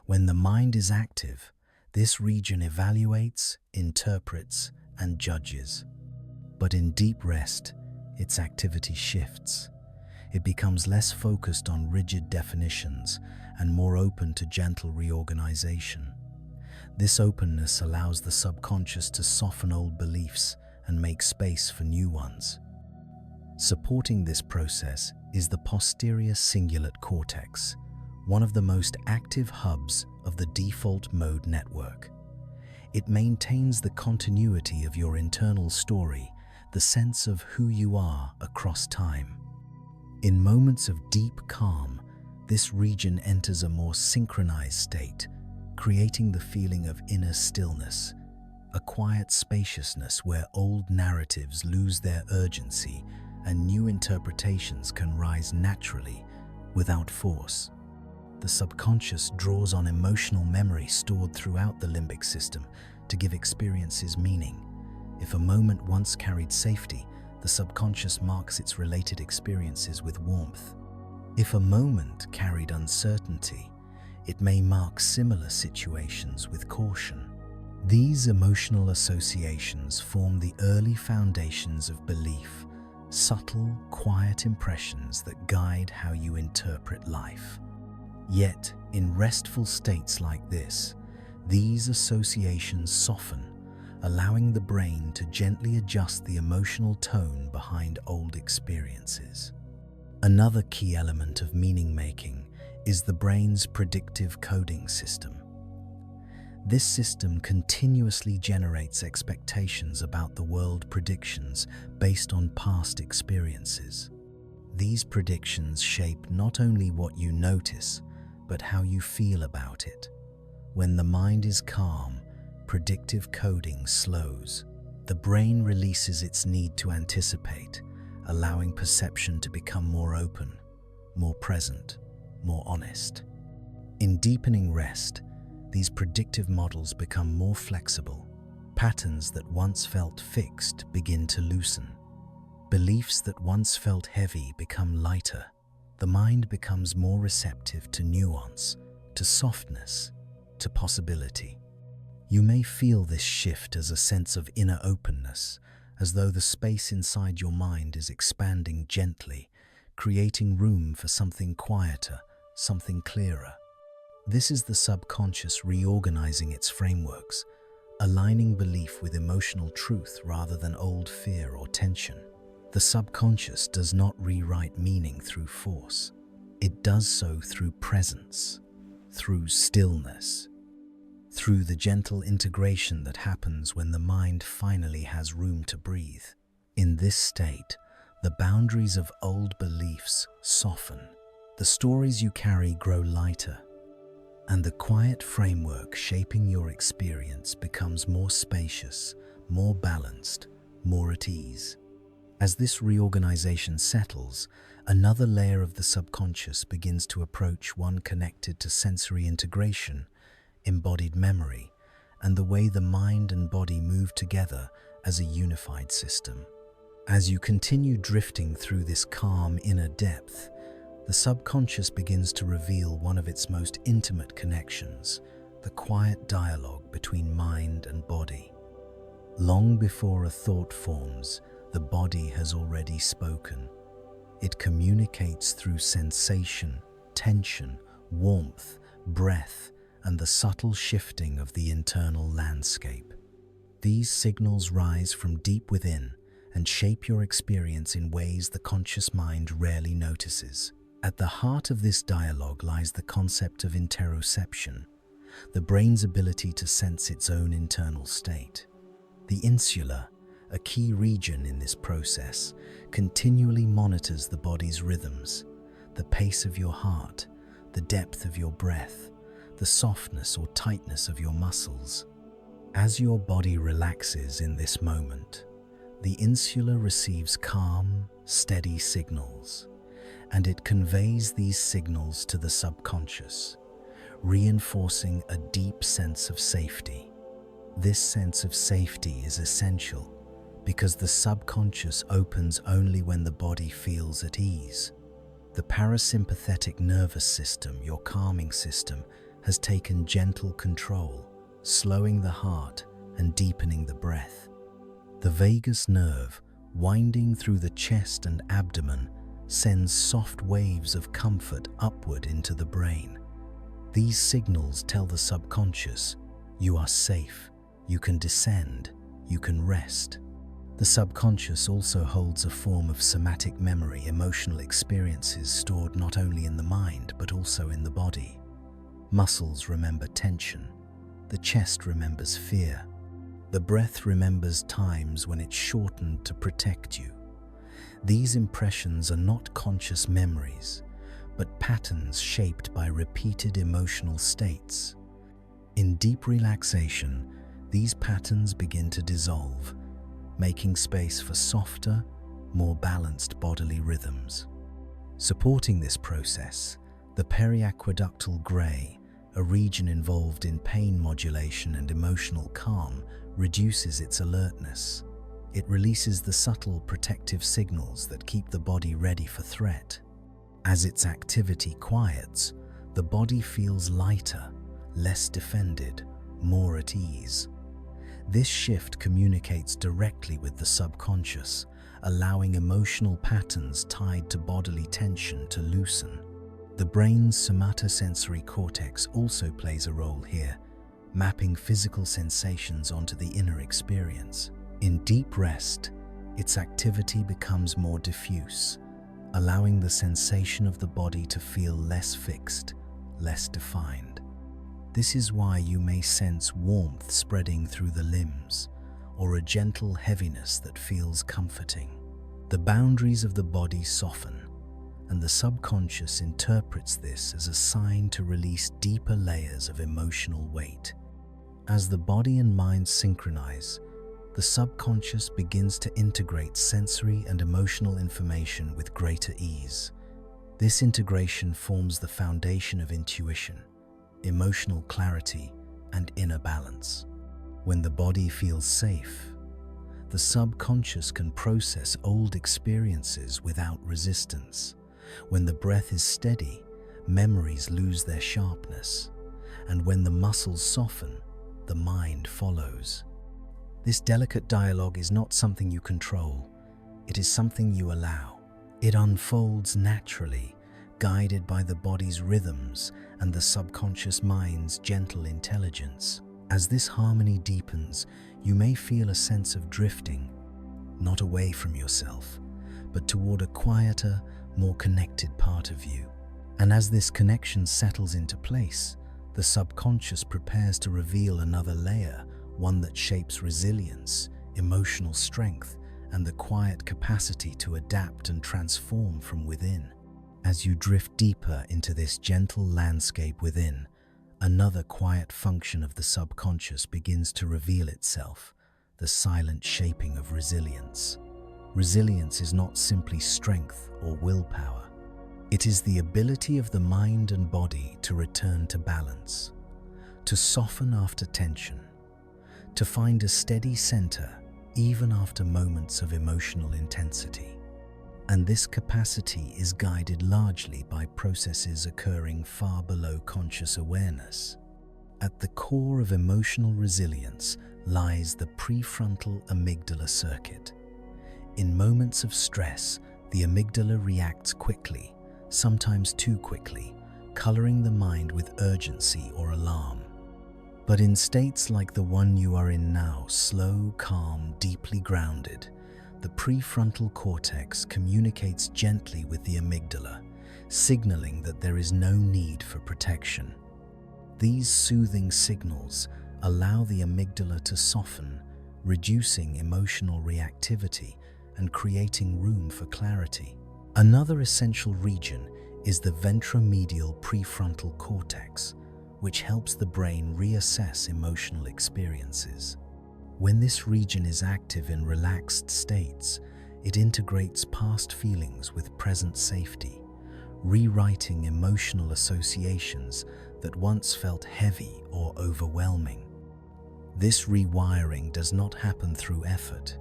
When the mind is active, this region evaluates, interprets, and judges. But in deep rest, its activity shifts. It becomes less focused on rigid definitions and more open to gentle reorganization. This openness allows the subconscious to soften old beliefs and make space for new ones. Supporting this process is the posterior cingulate cortex, one of the most active hubs of the default mode network. It maintains the continuity of your internal story, the sense of who you are across time. In moments of deep calm, this region enters a more synchronized state, creating the feeling of inner stillness, a quiet spaciousness where old narratives lose their urgency and new interpretations can rise naturally, without force. The subconscious draws on emotional memory stored throughout the limbic system to give experiences meaning. If a moment once carried safety, the subconscious marks its related experiences with warmth. If a moment carried uncertainty, it may mark similar situations with caution. These emotional associations form the early foundations of belief, subtle, quiet impressions that guide how you interpret life. Yet, in restful states like this, these associations soften, allowing the brain to gently adjust the emotional tone behind old experiences. Another key element of meaning-making is the brain's predictive coding system. This system continuously generates expectations about the world, predictions based on past experiences. These predictions shape not only what you notice, but how you feel about it. When the mind is calm, predictive coding slows. The brain releases its need to anticipate, allowing perception to become more open, more present, more honest. In deepening rest, these predictive models become more flexible. Patterns that once felt fixed begin to loosen. Beliefs that once felt heavy become lighter. The mind becomes more receptive to nuance, to softness, to possibility. You may feel this shift as a sense of inner openness, as though the space inside your mind is expanding gently, creating room for something quieter, something clearer. This is the subconscious reorganizing its frameworks, aligning belief with emotional truth rather than old fear or tension. The subconscious does not rewrite meaning through force. It does so through presence, through stillness, through the gentle integration that happens when the mind finally has room to breathe. In this state, the boundaries of old beliefs soften, the stories you carry grow lighter, and the quiet framework shaping your experience becomes more spacious, more balanced, more at ease. As this reorganization settles, another layer of the subconscious begins to approach, one connected to sensory integration, embodied memory, and the way the mind and body move together as a unified system. As you continue drifting through this calm inner depth, the subconscious begins to reveal one of its most intimate connections, the quiet dialogue between mind and body. Long before a thought forms, the body has already spoken. It communicates through sensation, tension, warmth, breath, and the subtle shifting of the internal landscape. These signals rise from deep within and shape your experience in ways the conscious mind rarely notices. At the heart of this dialogue lies the concept of interoception, the brain's ability to sense its own internal state. The insula, a key region in this process, continually monitors the body's rhythms, the pace of your heart, the depth of your breath, the softness or tightness of your muscles. As your body relaxes in this moment, the insula receives calm, steady signals, and it conveys these signals to the subconscious, reinforcing a deep sense of safety. This sense of safety is essential because the subconscious opens only when the body feels at ease. The parasympathetic nervous system, your calming system, has taken gentle control, slowing the heart and deepening the breath. The vagus nerve, winding through the chest and abdomen, sends soft waves of comfort upward into the brain. These signals tell the subconscious, you are safe, you can descend, you can rest. The subconscious also holds a form of somatic memory, emotional experiences stored not only in the mind but also in the body. Muscles remember tension, the chest remembers fear, the breath remembers times when it shortened to protect you. These impressions are not conscious memories, but patterns shaped by repeated emotional states. In deep relaxation, these patterns begin to dissolve, making space for softer, more balanced bodily rhythms. Supporting this process, the periaqueductal gray, a region involved in pain modulation and emotional calm, reduces its alertness. It releases the subtle protective signals that keep the body ready for threat. As its activity quiets, the body feels lighter, less defended, more at ease. This shift communicates directly with the subconscious, allowing emotional patterns tied to bodily tension to loosen. The brain's somatosensory cortex also plays a role here, mapping physical sensations onto the inner experience. In deep rest, its activity becomes more diffuse, allowing the sensation of the body to feel less fixed, less defined. This is why you may sense warmth spreading through the limbs, or a gentle heaviness that feels comforting. The boundaries of the body soften, and the subconscious interprets this as a sign to release deeper layers of emotional weight. As the body and mind synchronize, the subconscious begins to integrate sensory and emotional information with greater ease. This integration forms the foundation of intuition, emotional clarity, and inner balance. When the body feels safe, the subconscious can process old experiences without resistance. When the breath is steady, memories lose their sharpness. And when the muscles soften, the mind follows. This delicate dialogue is not something you control, it is something you allow. It unfolds naturally, guided by the body's rhythms and the subconscious mind's gentle intelligence. As this harmony deepens, you may feel a sense of drifting, not away from yourself, but toward a quieter, more connected part of you. And as this connection settles into place, the subconscious prepares to reveal another layer, one that shapes resilience, emotional strength, and the quiet capacity to adapt and transform from within. As you drift deeper into this gentle landscape within, another quiet function of the subconscious begins to reveal itself, the silent shaping of resilience. Resilience is not simply strength or willpower. It is the ability of the mind and body to return to balance, to soften after tension, to find a steady center even after moments of emotional intensity. And this capacity is guided largely by processes occurring far below conscious awareness. At the core of emotional resilience lies the prefrontal amygdala circuit. In moments of stress, the amygdala reacts quickly, sometimes too quickly, coloring the mind with urgency or alarm. But in states like the one you are in now, slow, calm, deeply grounded, the prefrontal cortex communicates gently with the amygdala, signaling that there is no need for protection. These soothing signals allow the amygdala to soften, reducing emotional reactivity and creating room for clarity. Another essential region is the ventromedial prefrontal cortex, which helps the brain reassess emotional experiences. When this region is active in relaxed states, it integrates past feelings with present safety, rewriting emotional associations that once felt heavy or overwhelming. This rewiring does not happen through effort.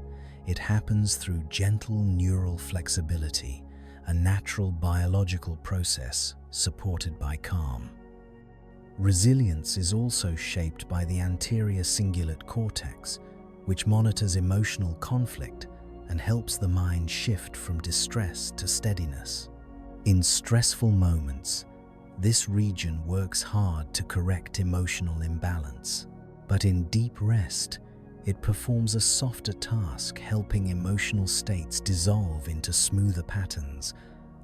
It happens through gentle neural flexibility, a natural biological process supported by calm. Resilience is also shaped by the anterior cingulate cortex, which monitors emotional conflict and helps the mind shift from distress to steadiness. In stressful moments, this region works hard to correct emotional imbalance, but in deep rest, it performs a softer task, helping emotional states dissolve into smoother patterns,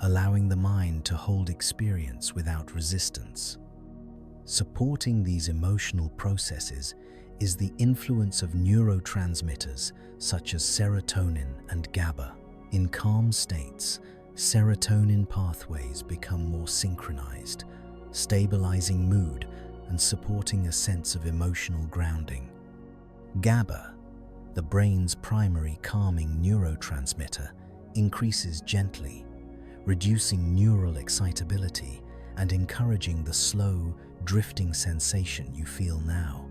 allowing the mind to hold experience without resistance. Supporting these emotional processes is the influence of neurotransmitters such as serotonin and GABA. In calm states, serotonin pathways become more synchronized, stabilizing mood and supporting a sense of emotional grounding. GABA, the brain's primary calming neurotransmitter, increases gently, reducing neural excitability and encouraging the slow, drifting sensation you feel now.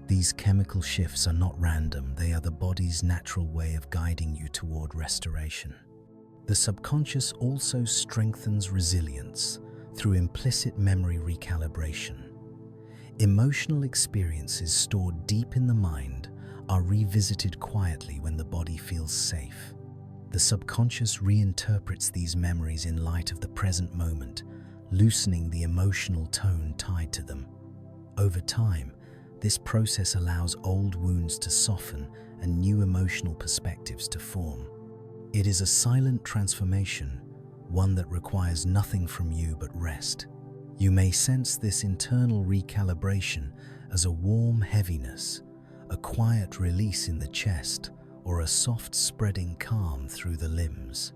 These chemical shifts are not random, they are the body's natural way of guiding you toward restoration. The subconscious also strengthens resilience through implicit memory recalibration. Emotional experiences stored deep in the mind are revisited quietly when the body feels safe. The subconscious reinterprets these memories in light of the present moment, loosening the emotional tone tied to them. Over time, this process allows old wounds to soften and new emotional perspectives to form. It is a silent transformation, one that requires nothing from you but rest. You may sense this internal recalibration as a warm heaviness, a quiet release in the chest, or a soft spreading calm through the limbs.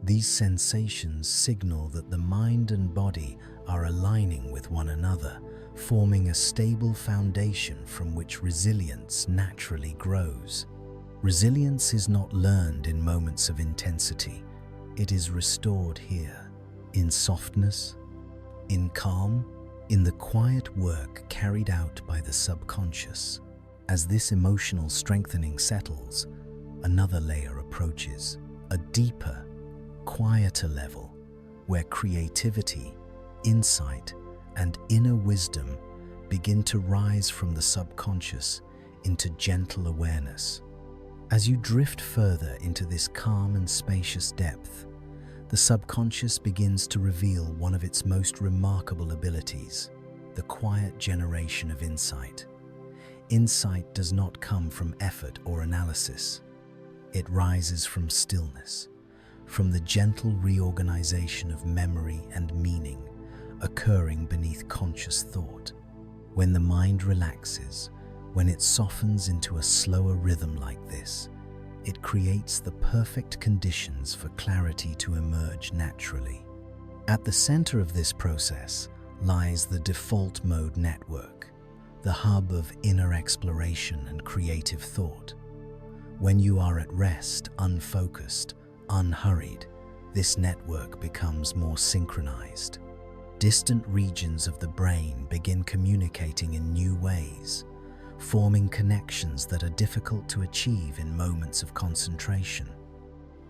These sensations signal that the mind and body are aligning with one another, forming a stable foundation from which resilience naturally grows. Resilience is not learned in moments of intensity. It is restored here, in softness, in calm, in the quiet work carried out by the subconscious. As this emotional strengthening settles, another layer approaches, a deeper, quieter level where creativity, insight, and inner wisdom begin to rise from the subconscious into gentle awareness. As you drift further into this calm and spacious depth, the subconscious begins to reveal one of its most remarkable abilities, the quiet generation of insight. Insight does not come from effort or analysis. It rises from stillness, from the gentle reorganization of memory and meaning occurring beneath conscious thought. When the mind relaxes, when it softens into a slower rhythm like this, it creates the perfect conditions for clarity to emerge naturally. At the center of this process lies the default mode network, the hub of inner exploration and creative thought. When you are at rest, unfocused, unhurried, this network becomes more synchronized. Distant regions of the brain begin communicating in new ways, forming connections that are difficult to achieve in moments of concentration.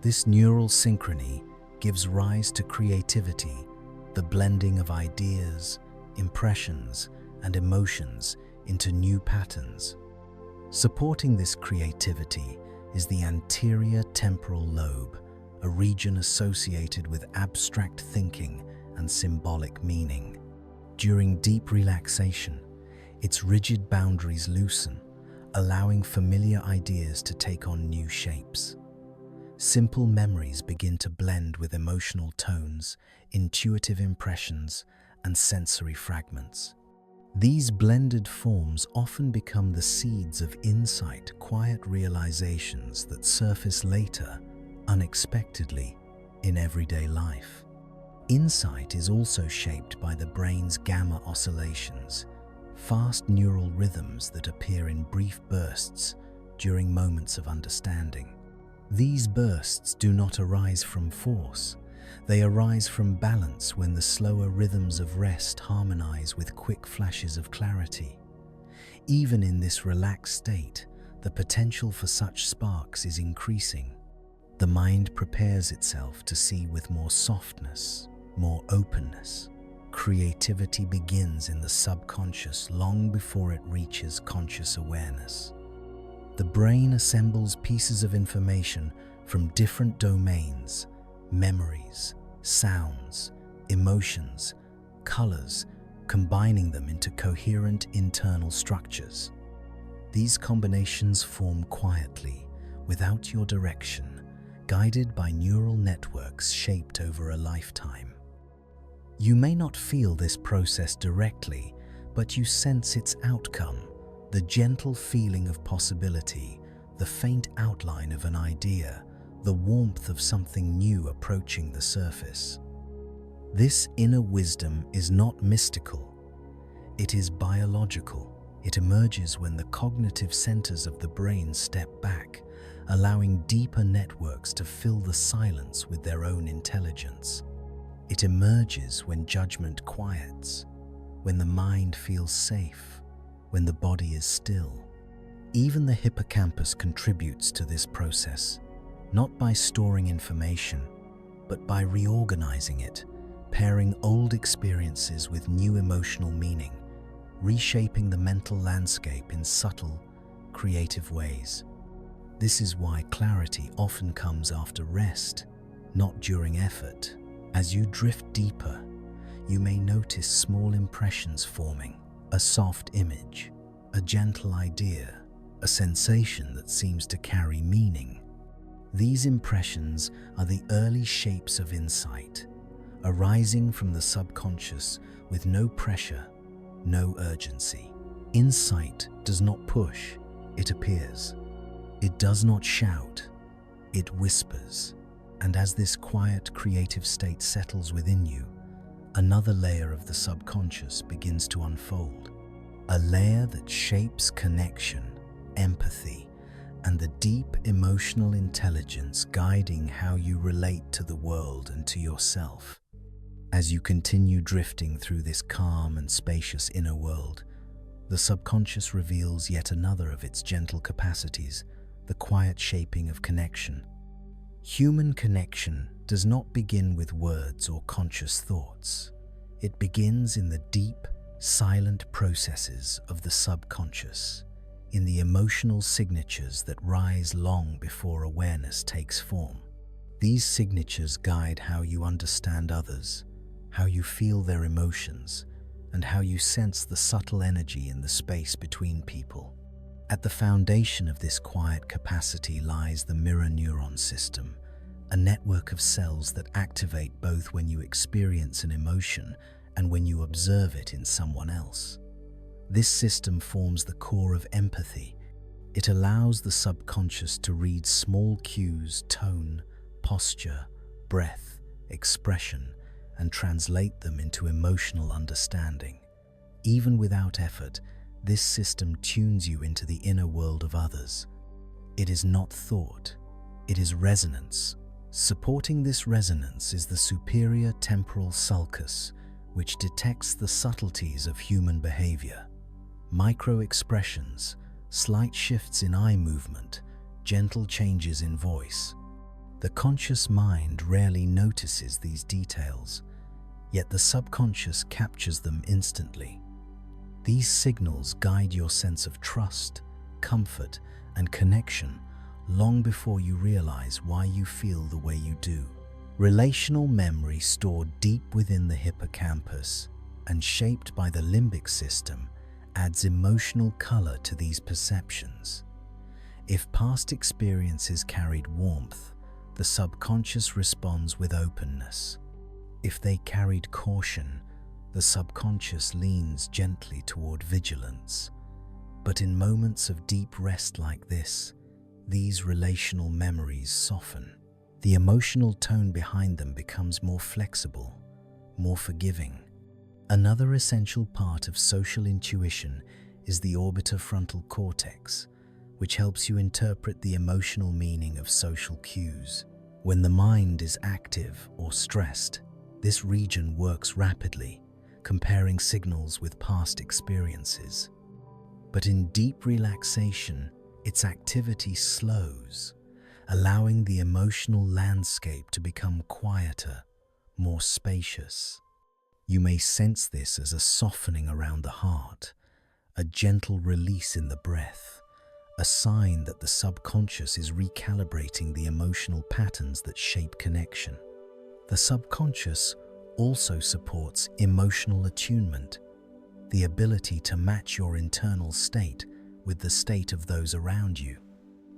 This neural synchrony gives rise to creativity, the blending of ideas, impressions, and emotions into new patterns. Supporting this creativity is the anterior temporal lobe, a region associated with abstract thinking and symbolic meaning. During deep relaxation, its rigid boundaries loosen, allowing familiar ideas to take on new shapes. Simple memories begin to blend with emotional tones, intuitive impressions, and sensory fragments. These blended forms often become the seeds of insight, quiet realizations that surface later, unexpectedly, in everyday life. Insight is also shaped by the brain's gamma oscillations, fast neural rhythms that appear in brief bursts during moments of understanding. These bursts do not arise from force. They arise from balance when the slower rhythms of rest harmonize with quick flashes of clarity. Even in this relaxed state, the potential for such sparks is increasing. The mind prepares itself to see with more softness, more openness. Creativity begins in the subconscious long before it reaches conscious awareness. The brain assembles pieces of information from different domains, memories, sounds, emotions, colors, combining them into coherent internal structures. These combinations form quietly, without your direction, guided by neural networks shaped over a lifetime. You may not feel this process directly, but you sense its outcome, the gentle feeling of possibility, the faint outline of an idea, the warmth of something new approaching the surface. This inner wisdom is not mystical. It is biological. It emerges when the cognitive centers of the brain step back, allowing deeper networks to fill the silence with their own intelligence. It emerges when judgment quiets, when the mind feels safe, when the body is still. Even the hippocampus contributes to this process, not by storing information, but by reorganizing it, pairing old experiences with new emotional meaning, reshaping the mental landscape in subtle, creative ways. This is why clarity often comes after rest, not during effort. As you drift deeper, you may notice small impressions forming, a soft image, a gentle idea, a sensation that seems to carry meaning. These impressions are the early shapes of insight, arising from the subconscious with no pressure, no urgency. Insight does not push, it appears. It does not shout, it whispers. And as this quiet, creative state settles within you, another layer of the subconscious begins to unfold. A layer that shapes connection, empathy, and the deep emotional intelligence guiding how you relate to the world and to yourself. As you continue drifting through this calm and spacious inner world, the subconscious reveals yet another of its gentle capacities, the quiet shaping of connection. Human connection does not begin with words or conscious thoughts. It begins in the deep, silent processes of the subconscious, in the emotional signatures that rise long before awareness takes form. These signatures guide how you understand others, how you feel their emotions, and how you sense the subtle energy in the space between people. At the foundation of this quiet capacity lies the mirror neuron system, a network of cells that activate both when you experience an emotion and when you observe it in someone else. This system forms the core of empathy. It allows the subconscious to read small cues, tone, posture, breath, expression, and translate them into emotional understanding. Even without effort, this system tunes you into the inner world of others. It is not thought, it is resonance. Supporting this resonance is the superior temporal sulcus, which detects the subtleties of human behavior. Micro-expressions, slight shifts in eye movement, gentle changes in voice. The conscious mind rarely notices these details, yet the subconscious captures them instantly. These signals guide your sense of trust, comfort, and connection long before you realize why you feel the way you do. Relational memory stored deep within the hippocampus and shaped by the limbic system adds emotional color to these perceptions. If past experiences carried warmth, the subconscious responds with openness. If they carried caution, the subconscious leans gently toward vigilance. But in moments of deep rest like this, these relational memories soften. The emotional tone behind them becomes more flexible, more forgiving. Another essential part of social intuition is the orbitofrontal cortex, which helps you interpret the emotional meaning of social cues. When the mind is active or stressed, this region works rapidly, comparing signals with past experiences. But in deep relaxation, its activity slows, allowing the emotional landscape to become quieter, more spacious. You may sense this as a softening around the heart, a gentle release in the breath, a sign that the subconscious is recalibrating the emotional patterns that shape connection. The subconscious also supports emotional attunement, the ability to match your internal state with the state of those around you.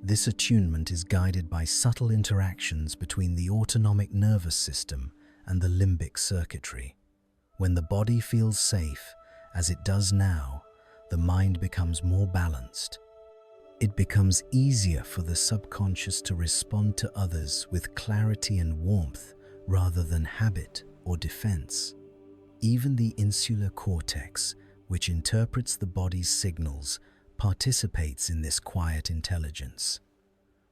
This attunement is guided by subtle interactions between the autonomic nervous system and the limbic circuitry. When the body feels safe, as it does now, the mind becomes more balanced. It becomes easier for the subconscious to respond to others with clarity and warmth rather than habit or defense. Even the insular cortex, which interprets the body's signals, participates in this quiet intelligence.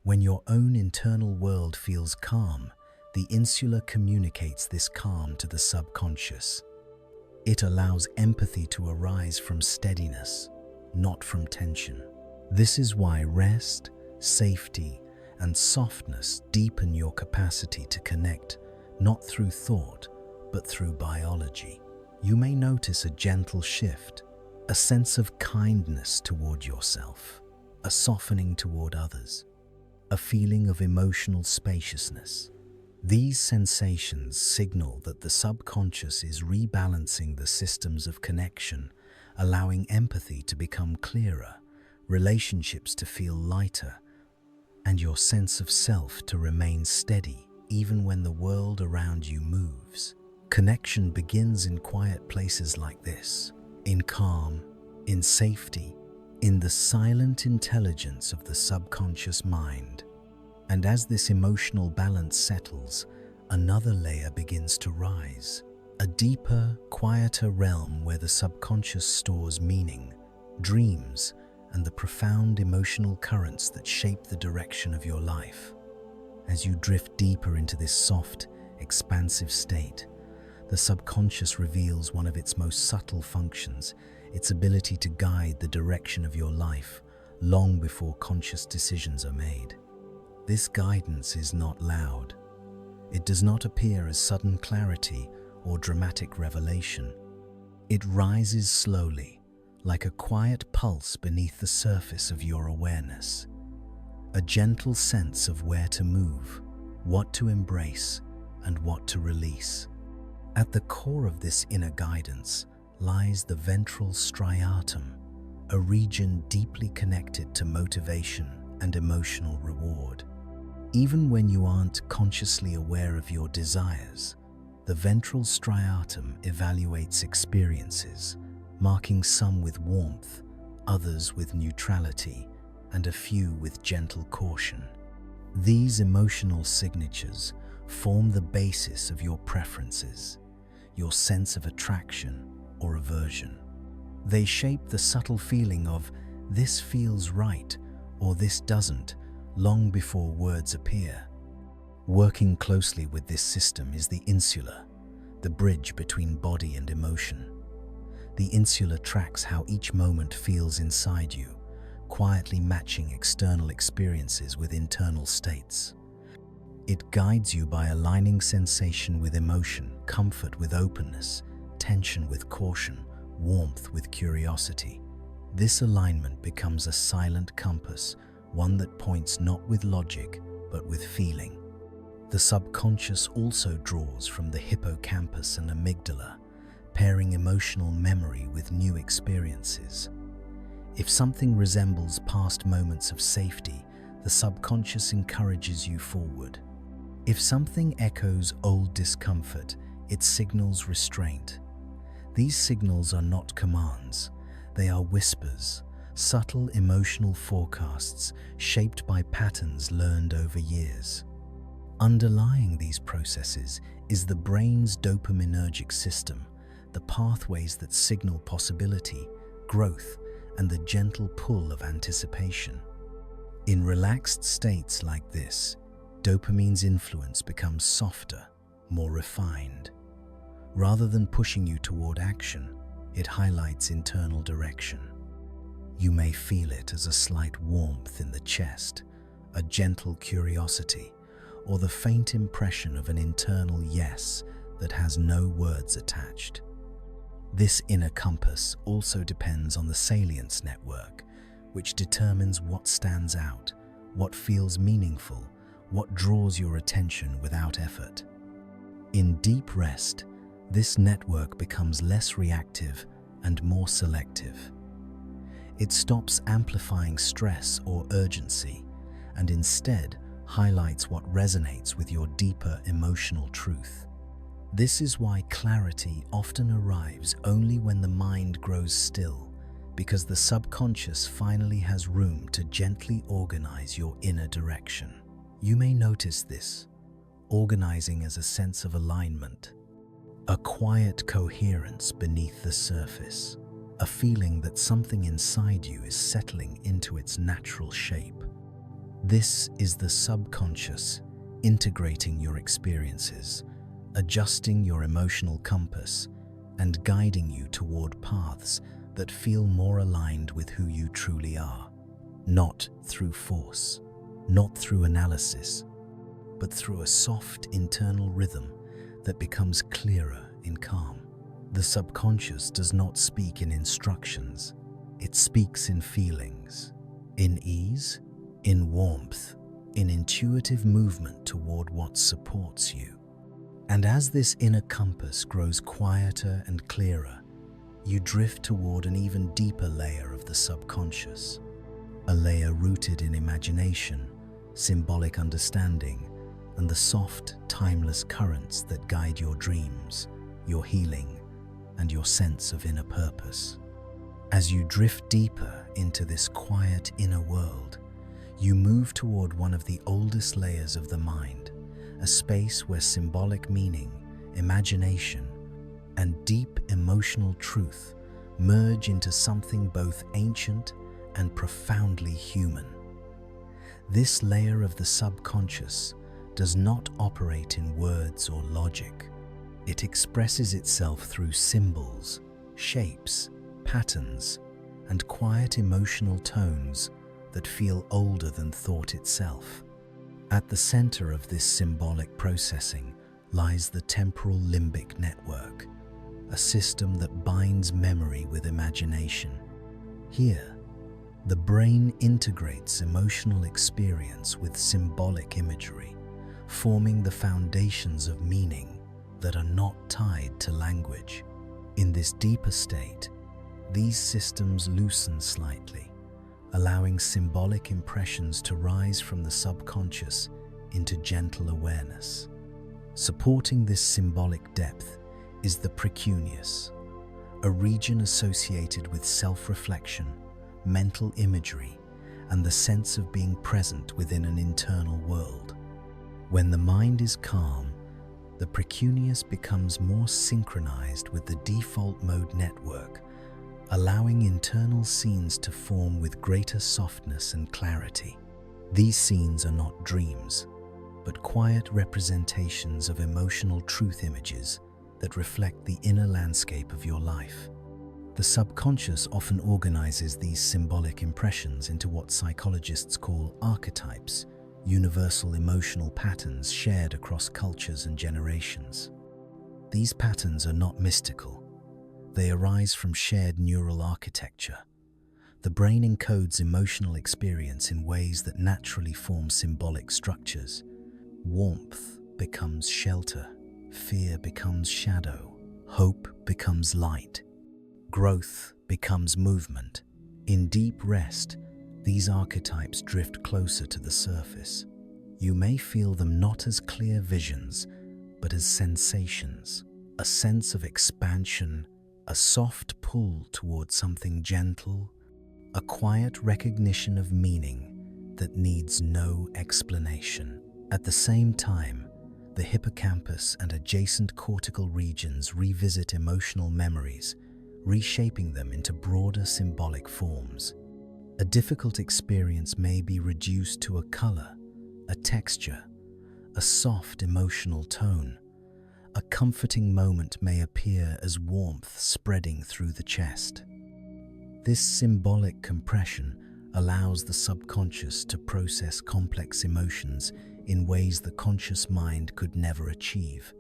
When your own internal world feels calm, the insula communicates this calm to the subconscious. It allows empathy to arise from steadiness, not from tension. This is why rest, safety, and softness deepen your capacity to connect, not through thought, but through biology. You may notice a gentle shift, a sense of kindness toward yourself, a softening toward others, a feeling of emotional spaciousness. These sensations signal that the subconscious is rebalancing the systems of connection, allowing empathy to become clearer, relationships to feel lighter, and your sense of self to remain steady even when the world around you moves. Connection begins in quiet places like this, in calm, in safety, in the silent intelligence of the subconscious mind. And as this emotional balance settles, another layer begins to rise, a deeper, quieter realm where the subconscious stores meaning, dreams, and the profound emotional currents that shape the direction of your life. As you drift deeper into this soft, expansive state, the subconscious reveals one of its most subtle functions, its ability to guide the direction of your life long before conscious decisions are made. This guidance is not loud. It does not appear as sudden clarity or dramatic revelation. It rises slowly, like a quiet pulse beneath the surface of your awareness, a gentle sense of where to move, what to embrace, and what to release. At the core of this inner guidance lies the ventral striatum, a region deeply connected to motivation and emotional reward. Even when you aren't consciously aware of your desires, the ventral striatum evaluates experiences, marking some with warmth, others with neutrality, and a few with gentle caution. These emotional signatures form the basis of your preferences, your sense of attraction or aversion. They shape the subtle feeling of "this feels right" or "this doesn't" long before words appear. Working closely with this system is the insula, the bridge between body and emotion. The insula tracks how each moment feels inside you, quietly matching external experiences with internal states. It guides you by aligning sensation with emotion, comfort with openness, tension with caution, warmth with curiosity. This alignment becomes a silent compass, one that points not with logic, but with feeling. The subconscious also draws from the hippocampus and amygdala, pairing emotional memory with new experiences. If something resembles past moments of safety, the subconscious encourages you forward. If something echoes old discomfort, it signals restraint. These signals are not commands, they are whispers, subtle emotional forecasts shaped by patterns learned over years. Underlying these processes is the brain's dopaminergic system, the pathways that signal possibility, growth, and the gentle pull of anticipation. In relaxed states like this, dopamine's influence becomes softer, more refined. Rather than pushing you toward action, it highlights internal direction. You may feel it as a slight warmth in the chest, a gentle curiosity, or the faint impression of an internal yes that has no words attached. This inner compass also depends on the salience network, which determines what stands out, what feels meaningful, what draws your attention without effort. In deep rest, this network becomes less reactive and more selective. It stops amplifying stress or urgency and instead highlights what resonates with your deeper emotional truth. This is why clarity often arrives only when the mind grows still, because the subconscious finally has room to gently organize your inner direction. You may notice this, organizing as a sense of alignment, a quiet coherence beneath the surface, a feeling that something inside you is settling into its natural shape. This is the subconscious integrating your experiences, adjusting your emotional compass, and guiding you toward paths that feel more aligned with who you truly are. Not through force, not through analysis, but through a soft internal rhythm that becomes clearer in calm. The subconscious does not speak in instructions, it speaks in feelings, in ease, in warmth, in intuitive movement toward what supports you. And as this inner compass grows quieter and clearer, you drift toward an even deeper layer of the subconscious, a layer rooted in imagination, symbolic understanding, and the soft, timeless currents that guide your dreams, your healing, and your sense of inner purpose. As you drift deeper into this quiet inner world, you move toward one of the oldest layers of the mind, a space where symbolic meaning, imagination, and deep emotional truth merge into something both ancient and profoundly human. This layer of the subconscious does not operate in words or logic. It expresses itself through symbols, shapes, patterns, and quiet emotional tones that feel older than thought itself. At the center of this symbolic processing lies the temporal limbic network, a system that binds memory with imagination. Here, the brain integrates emotional experience with symbolic imagery, forming the foundations of meaning that are not tied to language. In this deeper state, these systems loosen slightly, allowing symbolic impressions to rise from the subconscious into gentle awareness. Supporting this symbolic depth is the precuneus, a region associated with self-reflection, mental imagery, and the sense of being present within an internal world. When the mind is calm, the precuneus becomes more synchronized with the default mode network, allowing internal scenes to form with greater softness and clarity. These scenes are not dreams, but quiet representations of emotional truth images that reflect the inner landscape of your life. The subconscious often organizes these symbolic impressions into what psychologists call archetypes, universal emotional patterns shared across cultures and generations. These patterns are not mystical. They arise from shared neural architecture. The brain encodes emotional experience in ways that naturally form symbolic structures. Warmth becomes shelter, fear becomes shadow, hope becomes light, growth becomes movement. In deep rest, these archetypes drift closer to the surface. You may feel them not as clear visions, but as sensations, a sense of expansion, a soft pull toward something gentle, a quiet recognition of meaning that needs no explanation. At the same time, the hippocampus and adjacent cortical regions revisit emotional memories, reshaping them into broader symbolic forms. A difficult experience may be reduced to a color, a texture, a soft emotional tone. A comforting moment may appear as warmth spreading through the chest. This symbolic compression allows the subconscious to process complex emotions in ways the conscious mind could never achieve.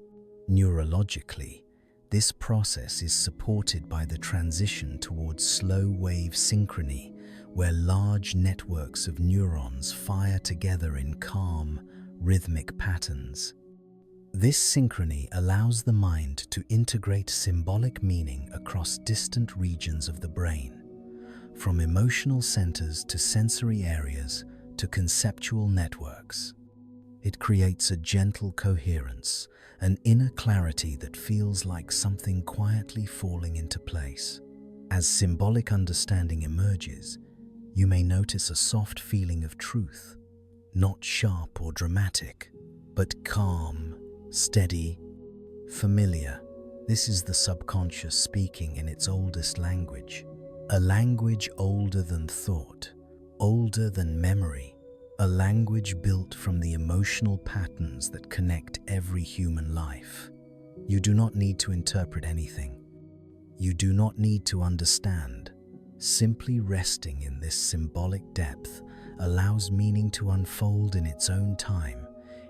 Neurologically, this process is supported by the transition towards slow-wave synchrony, where large networks of neurons fire together in calm, rhythmic patterns. This synchrony allows the mind to integrate symbolic meaning across distant regions of the brain, from emotional centers to sensory areas to conceptual networks. It creates a gentle coherence, an inner clarity that feels like something quietly falling into place. As symbolic understanding emerges, you may notice a soft feeling of truth, not sharp or dramatic, but calm, steady, familiar. This is the subconscious speaking in its oldest language, a language older than thought, older than memory, a language built from the emotional patterns that connect every human life. You do not need to interpret anything. You do not need to understand. Simply resting in this symbolic depth allows meaning to unfold in its own time,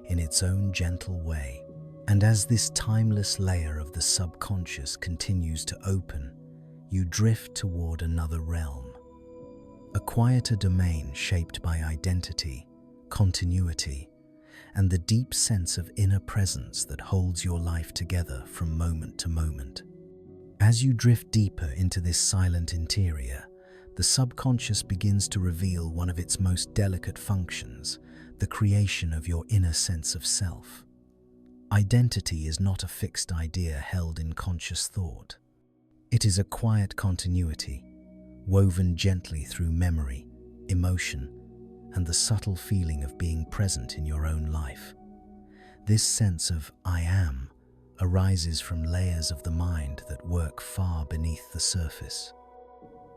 in its own gentle way. And as this timeless layer of the subconscious continues to open, you drift toward another realm. A quieter domain shaped by identity, continuity, and the deep sense of inner presence that holds your life together from moment to moment. As you drift deeper into this silent interior, the subconscious begins to reveal one of its most delicate functions, the creation of your inner sense of self. Identity is not a fixed idea held in conscious thought. It is a quiet continuity, woven gently through memory, emotion, and the subtle feeling of being present in your own life. This sense of I am arises from layers of the mind that work far beneath the surface.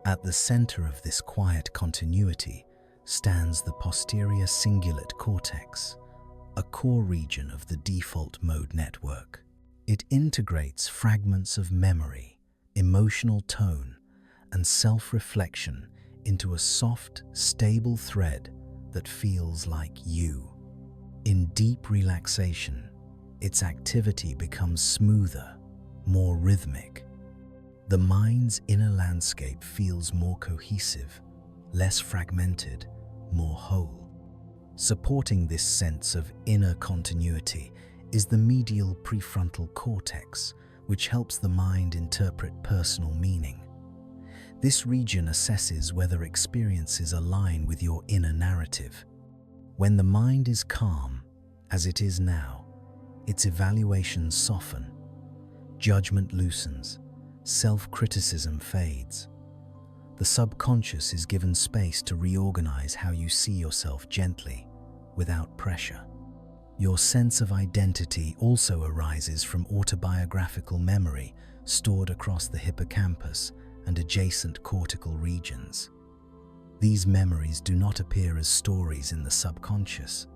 At the center of this quiet continuity stands the posterior cingulate cortex, a core region of the default mode network. It integrates fragments of memory, emotional tone, and self-reflection into a soft, stable thread that feels like you. In deep relaxation, its activity becomes smoother, more rhythmic, The mind's inner landscape feels more cohesive, less fragmented, more whole. Supporting this sense of inner continuity is the medial prefrontal cortex, which helps the mind interpret personal meaning. This region assesses whether experiences align with your inner narrative. When the mind is calm, as it is now, its evaluations soften, judgment loosens, self-criticism fades. The subconscious is given space to reorganize how you see yourself gently, without pressure. Your sense of identity also arises from autobiographical memory stored across the hippocampus and adjacent cortical regions. These memories do not appear as stories in the subconscious.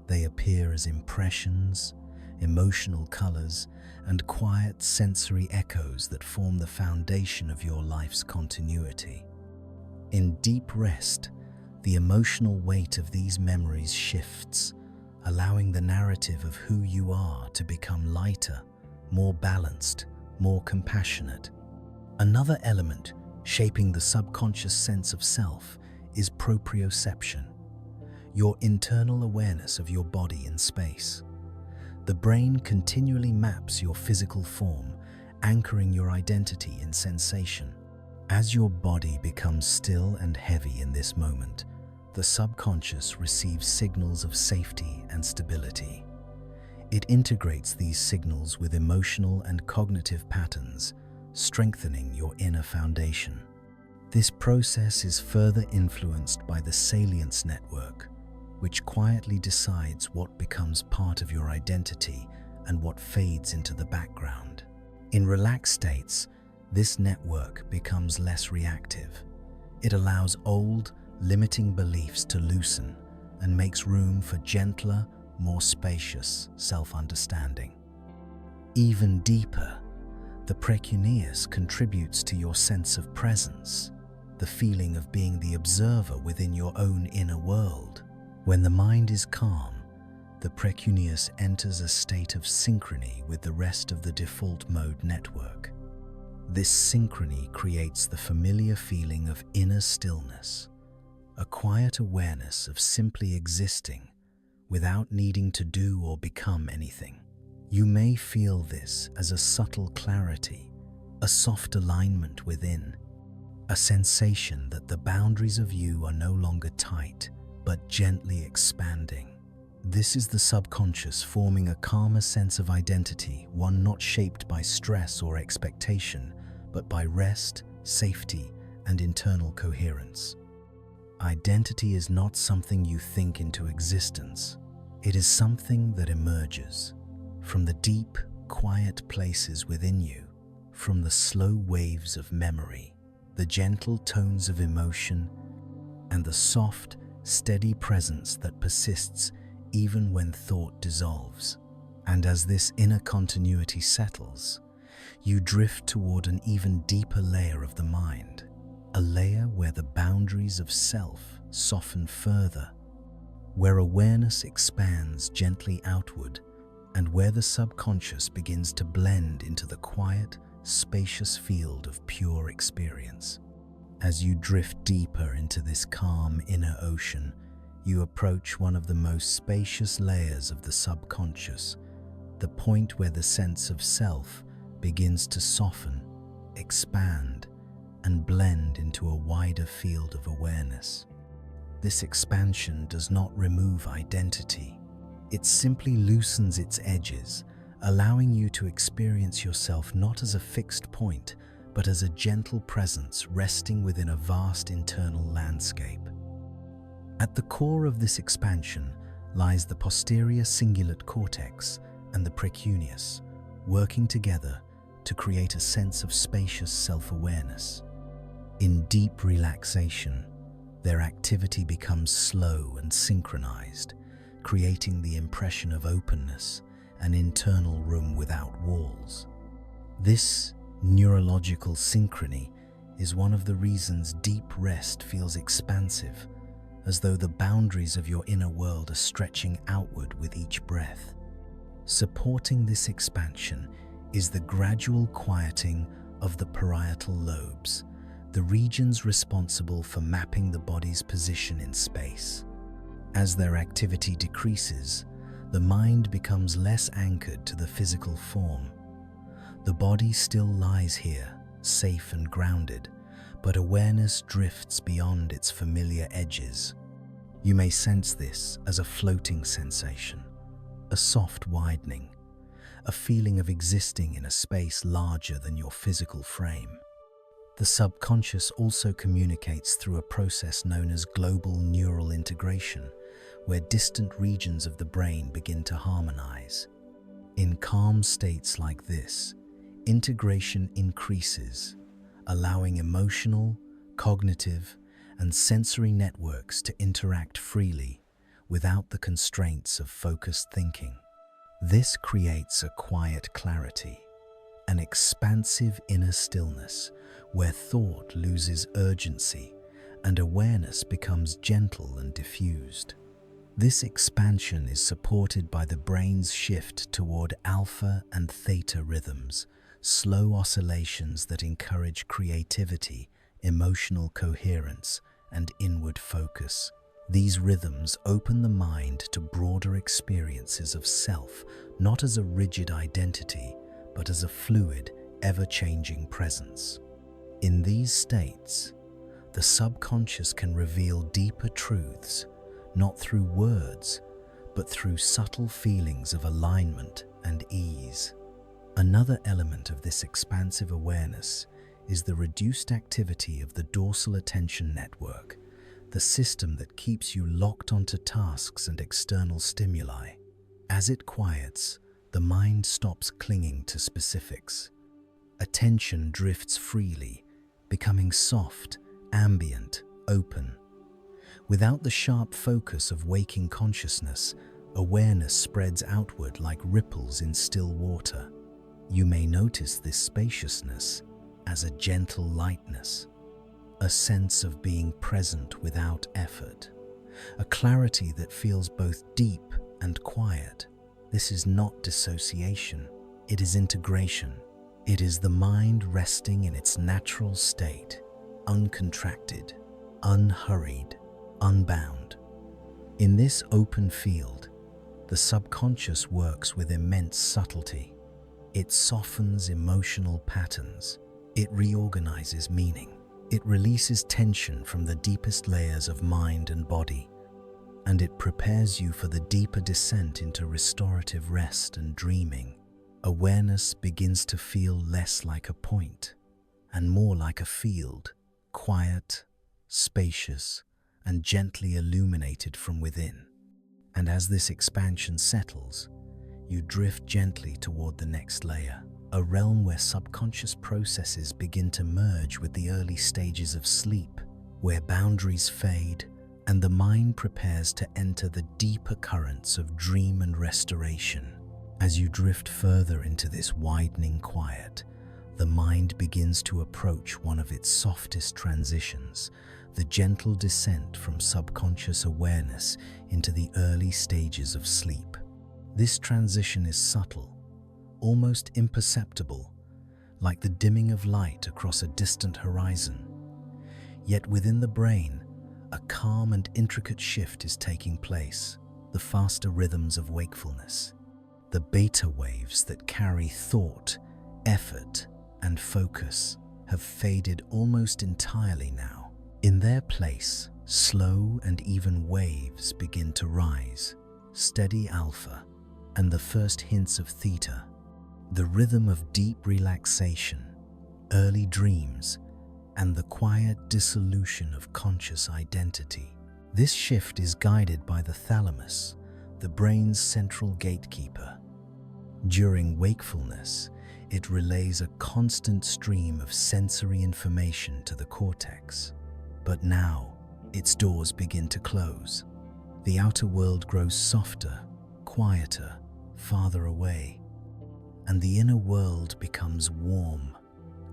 They appear as impressions, emotional colors, and quiet sensory echoes that form the foundation of your life's continuity. In deep rest, the emotional weight of these memories shifts, allowing the narrative of who you are to become lighter, more balanced, more compassionate. Another element shaping the subconscious sense of self is proprioception, your internal awareness of your body in space. The brain continually maps your physical form, anchoring your identity in sensation. As your body becomes still and heavy in this moment, the subconscious receives signals of safety and stability. It integrates these signals with emotional and cognitive patterns, strengthening your inner foundation. This process is further influenced by the salience network, which quietly decides what becomes part of your identity and what fades into the background. In relaxed states, this network becomes less reactive. It allows old, limiting beliefs to loosen and makes room for gentler, more spacious self-understanding. Even deeper, the precuneus contributes to your sense of presence, the feeling of being the observer within your own inner world. When the mind is calm, the precuneus enters a state of synchrony with the rest of the default mode network. This synchrony creates the familiar feeling of inner stillness, a quiet awareness of simply existing without needing to do or become anything. You may feel this as a subtle clarity, a soft alignment within, a sensation that the boundaries of you are no longer tight, but gently expanding. This is the subconscious forming a calmer sense of identity, one not shaped by stress or expectation, but by rest, safety, and internal coherence. Identity is not something you think into existence. It is something that emerges from the deep, quiet places within you, from the slow waves of memory, the gentle tones of emotion, and the soft, steady presence that persists even when thought dissolves. And as this inner continuity settles, you drift toward an even deeper layer of the mind, a layer where the boundaries of self soften further, where awareness expands gently outward, and where the subconscious begins to blend into the quiet, spacious field of pure experience. As you drift deeper into this calm inner ocean, you approach one of the most spacious layers of the subconscious, the point where the sense of self begins to soften, expand, and blend into a wider field of awareness. This expansion does not remove identity. It simply loosens its edges, allowing you to experience yourself not as a fixed point, but as a gentle presence resting within a vast internal landscape. At the core of this expansion lies the posterior cingulate cortex and the precuneus, working together to create a sense of spacious self-awareness. In deep relaxation, their activity becomes slow and synchronized, creating the impression of openness, an internal room without walls. This neurological synchrony is one of the reasons deep rest feels expansive, as though the boundaries of your inner world are stretching outward with each breath. Supporting this expansion is the gradual quieting of the parietal lobes, the regions responsible for mapping the body's position in space. As their activity decreases, the mind becomes less anchored to the physical form. The body still lies here, safe and grounded, but awareness drifts beyond its familiar edges. You may sense this as a floating sensation, a soft widening, a feeling of existing in a space larger than your physical frame. The subconscious also communicates through a process known as global neural integration, where distant regions of the brain begin to harmonize. In calm states like this, integration increases, allowing emotional, cognitive, and sensory networks to interact freely without the constraints of focused thinking. This creates a quiet clarity, an expansive inner stillness where thought loses urgency and awareness becomes gentle and diffused. This expansion is supported by the brain's shift toward alpha and theta rhythms, slow oscillations that encourage creativity, emotional coherence, and inward focus. These rhythms open the mind to broader experiences of self, not as a rigid identity, but as a fluid, ever-changing presence. In these states, the subconscious can reveal deeper truths, not through words, but through subtle feelings of alignment and ease. Another element of this expansive awareness is the reduced activity of the dorsal attention network, the system that keeps you locked onto tasks and external stimuli. As it quiets, the mind stops clinging to specifics. Attention drifts freely, becoming soft, ambient, open. Without the sharp focus of waking consciousness, awareness spreads outward like ripples in still water. You may notice this spaciousness as a gentle lightness, a sense of being present without effort, a clarity that feels both deep and quiet. This is not dissociation, it is integration. It is the mind resting in its natural state, uncontracted, unhurried, unbound. In this open field, the subconscious works with immense subtlety. It softens emotional patterns. It reorganizes meaning. It releases tension from the deepest layers of mind and body, and it prepares you for the deeper descent into restorative rest and dreaming. Awareness begins to feel less like a point and more like a field, quiet, spacious, and gently illuminated from within. And as this expansion settles, you drift gently toward the next layer, a realm where subconscious processes begin to merge with the early stages of sleep, where boundaries fade and the mind prepares to enter the deeper currents of dream and restoration. As you drift further into this widening quiet, the mind begins to approach one of its softest transitions, the gentle descent from subconscious awareness into the early stages of sleep. This transition is subtle, almost imperceptible, like the dimming of light across a distant horizon. Yet within the brain, a calm and intricate shift is taking place, the faster rhythms of wakefulness. The beta waves that carry thought, effort, and focus have faded almost entirely now. In their place, slow and even waves begin to rise, steady alpha, and the first hints of theta, the rhythm of deep relaxation, early dreams, and the quiet dissolution of conscious identity. This shift is guided by the thalamus, the brain's central gatekeeper. During wakefulness, it relays a constant stream of sensory information to the cortex. But now, its doors begin to close. The outer world grows softer, quieter, farther away, and the inner world becomes warm,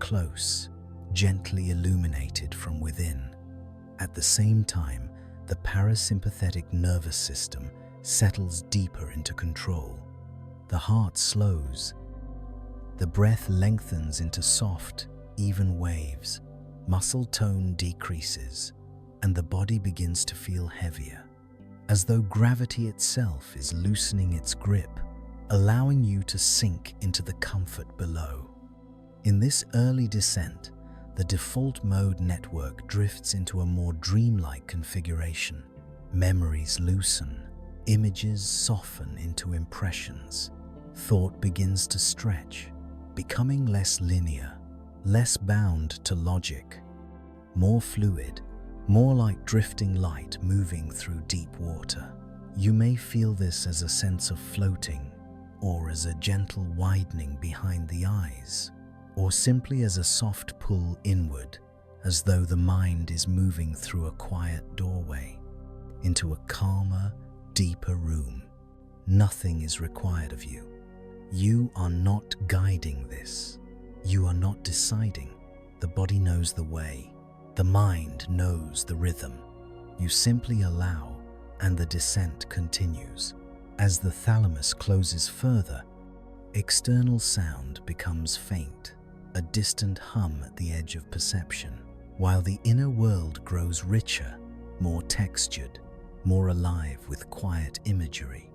close, gently illuminated from within. At the same time, the parasympathetic nervous system settles deeper into control. The heart slows. The breath lengthens into soft, even waves, muscle tone decreases, and the body begins to feel heavier, as though gravity itself is loosening its grip, allowing you to sink into the comfort below. In this early descent, the default mode network drifts into a more dreamlike configuration. Memories loosen, images soften into impressions. Thought begins to stretch, becoming less linear, less bound to logic, more fluid, more like drifting light moving through deep water. You may feel this as a sense of floating, or as a gentle widening behind the eyes, or simply as a soft pull inward, as though the mind is moving through a quiet doorway into a calmer, deeper room. Nothing is required of you. You are not guiding this. You are not deciding. The body knows the way. The mind knows the rhythm. You simply allow, and the descent continues. As the thalamus closes further, external sound becomes faint, a distant hum at the edge of perception, while the inner world grows richer, more textured, more alive with quiet imagery.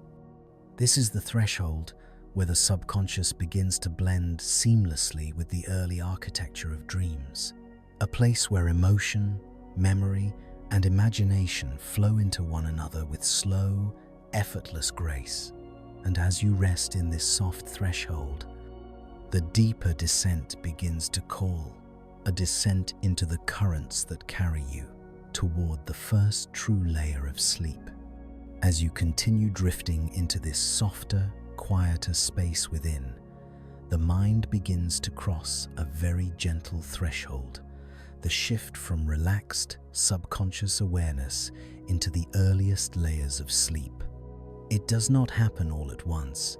This is the threshold where the subconscious begins to blend seamlessly with the early architecture of dreams, a place where emotion, memory, and imagination flow into one another with slow, effortless grace. And as you rest in this soft threshold, the deeper descent begins to call, a descent into the currents that carry you toward the first true layer of sleep. As you continue drifting into this softer, quieter space within, the mind begins to cross a very gentle threshold, the shift from relaxed, subconscious awareness into the earliest layers of sleep. It does not happen all at once.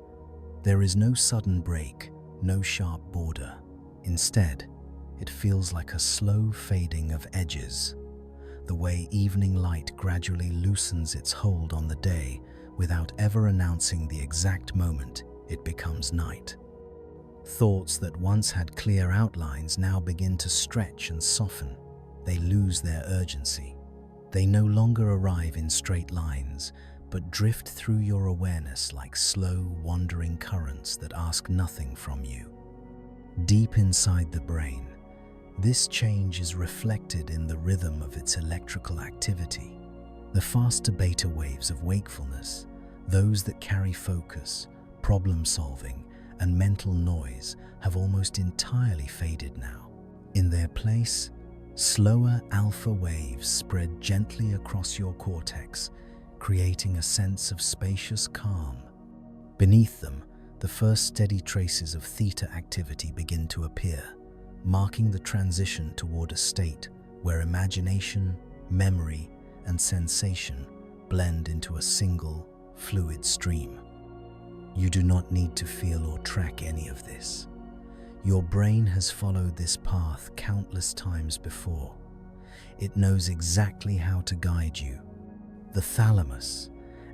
There is no sudden break, no sharp border. Instead, it feels like a slow fading of edges, the way evening light gradually loosens its hold on the day without ever announcing the exact moment it becomes night. Thoughts that once had clear outlines now begin to stretch and soften. They lose their urgency. They no longer arrive in straight lines, but drift through your awareness like slow, wandering currents that ask nothing from you. Deep inside the brain, this change is reflected in the rhythm of its electrical activity. The faster beta waves of wakefulness, those that carry focus, problem-solving, and mental noise, have almost entirely faded now. In their place, slower alpha waves spread gently across your cortex, creating a sense of spacious calm. Beneath them, the first steady traces of theta activity begin to appear, marking the transition toward a state where imagination, memory, and sensation blend into a single, fluid stream. You do not need to feel or track any of this. Your brain has followed this path countless times before. It knows exactly how to guide you. The thalamus,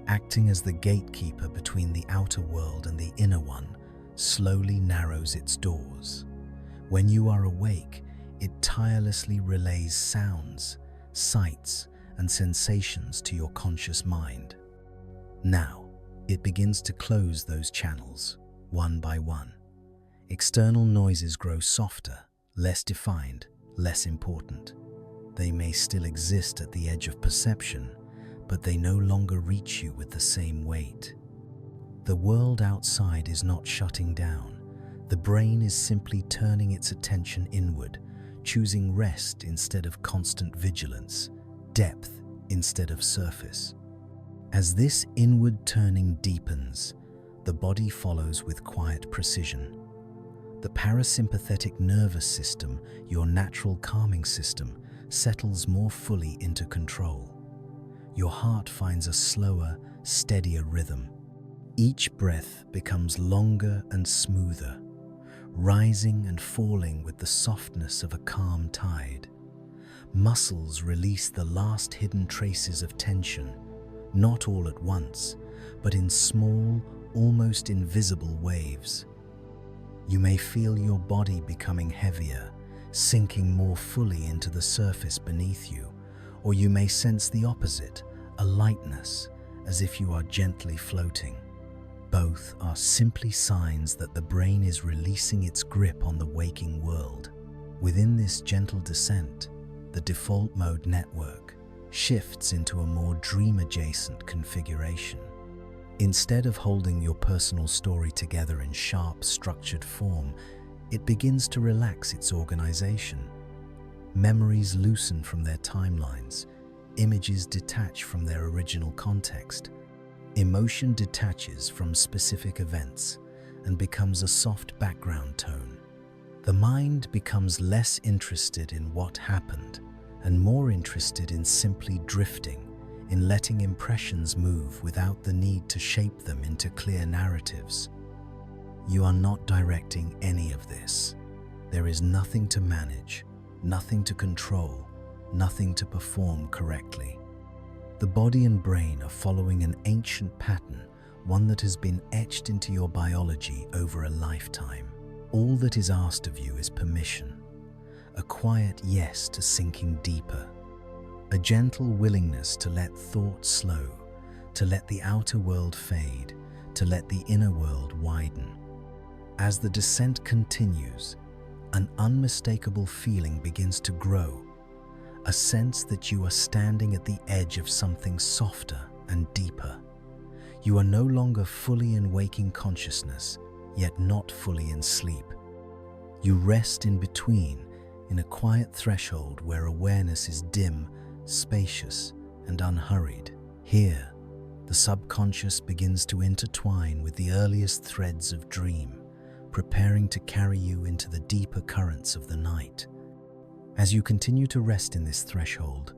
acting as the gatekeeper between the outer world and the inner one, slowly narrows its doors. When you are awake, it tirelessly relays sounds, sights, and sensations to your conscious mind. Now, it begins to close those channels, one by one. External noises grow softer, less defined, less important. They may still exist at the edge of perception, but they no longer reach you with the same weight. The world outside is not shutting down. The brain is simply turning its attention inward, choosing rest instead of constant vigilance, depth instead of surface. As this inward turning deepens, the body follows with quiet precision. The parasympathetic nervous system, your natural calming system, settles more fully into control. Your heart finds a slower, steadier rhythm. Each breath becomes longer and smoother, rising and falling with the softness of a calm tide. Muscles release the last hidden traces of tension, not all at once, but in small, almost invisible waves. You may feel your body becoming heavier, sinking more fully into the surface beneath you, or you may sense the opposite, a lightness, as if you are gently floating. Both are simply signs that the brain is releasing its grip on the waking world. Within this gentle descent, the default mode network shifts into a more dream-adjacent configuration. Instead of holding your personal story together in sharp, structured form, it begins to relax its organization. Memories loosen from their timelines, images detach from their original context, emotion detaches from specific events and becomes a soft background tone. The mind becomes less interested in what happened and more interested in simply drifting, in letting impressions move without the need to shape them into clear narratives. You are not directing any of this. There is nothing to manage, nothing to control, nothing to perform correctly. The body and brain are following an ancient pattern, one that has been etched into your biology over a lifetime. All that is asked of you is permission, a quiet yes to sinking deeper, a gentle willingness to let thought slow, to let the outer world fade, to let the inner world widen. As the descent continues, an unmistakable feeling begins to grow, a sense that you are standing at the edge of something softer and deeper. You are no longer fully in waking consciousness, yet not fully in sleep. You rest in between, in a quiet threshold where awareness is dim, spacious, and unhurried. Here, the subconscious begins to intertwine with the earliest threads of dream, preparing to carry you into the deeper currents of the night. As you continue to rest in this threshold,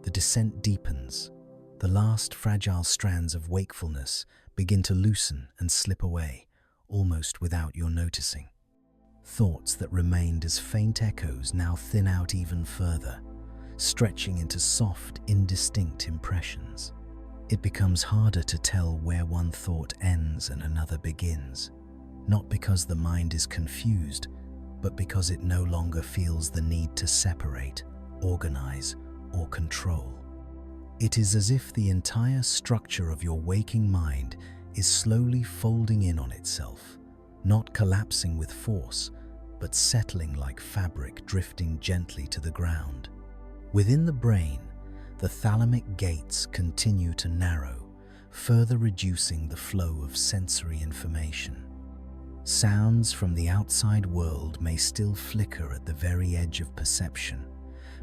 the descent deepens. The last fragile strands of wakefulness begin to loosen and slip away, almost without your noticing. Thoughts that remained as faint echoes now thin out even further, stretching into soft, indistinct impressions. It becomes harder to tell where one thought ends and another begins, not because the mind is confused, but because it no longer feels the need to separate, organize, or control. It is as if the entire structure of your waking mind is slowly folding in on itself, not collapsing with force, but settling like fabric drifting gently to the ground. Within the brain, the thalamic gates continue to narrow, further reducing the flow of sensory information. Sounds from the outside world may still flicker at the very edge of perception,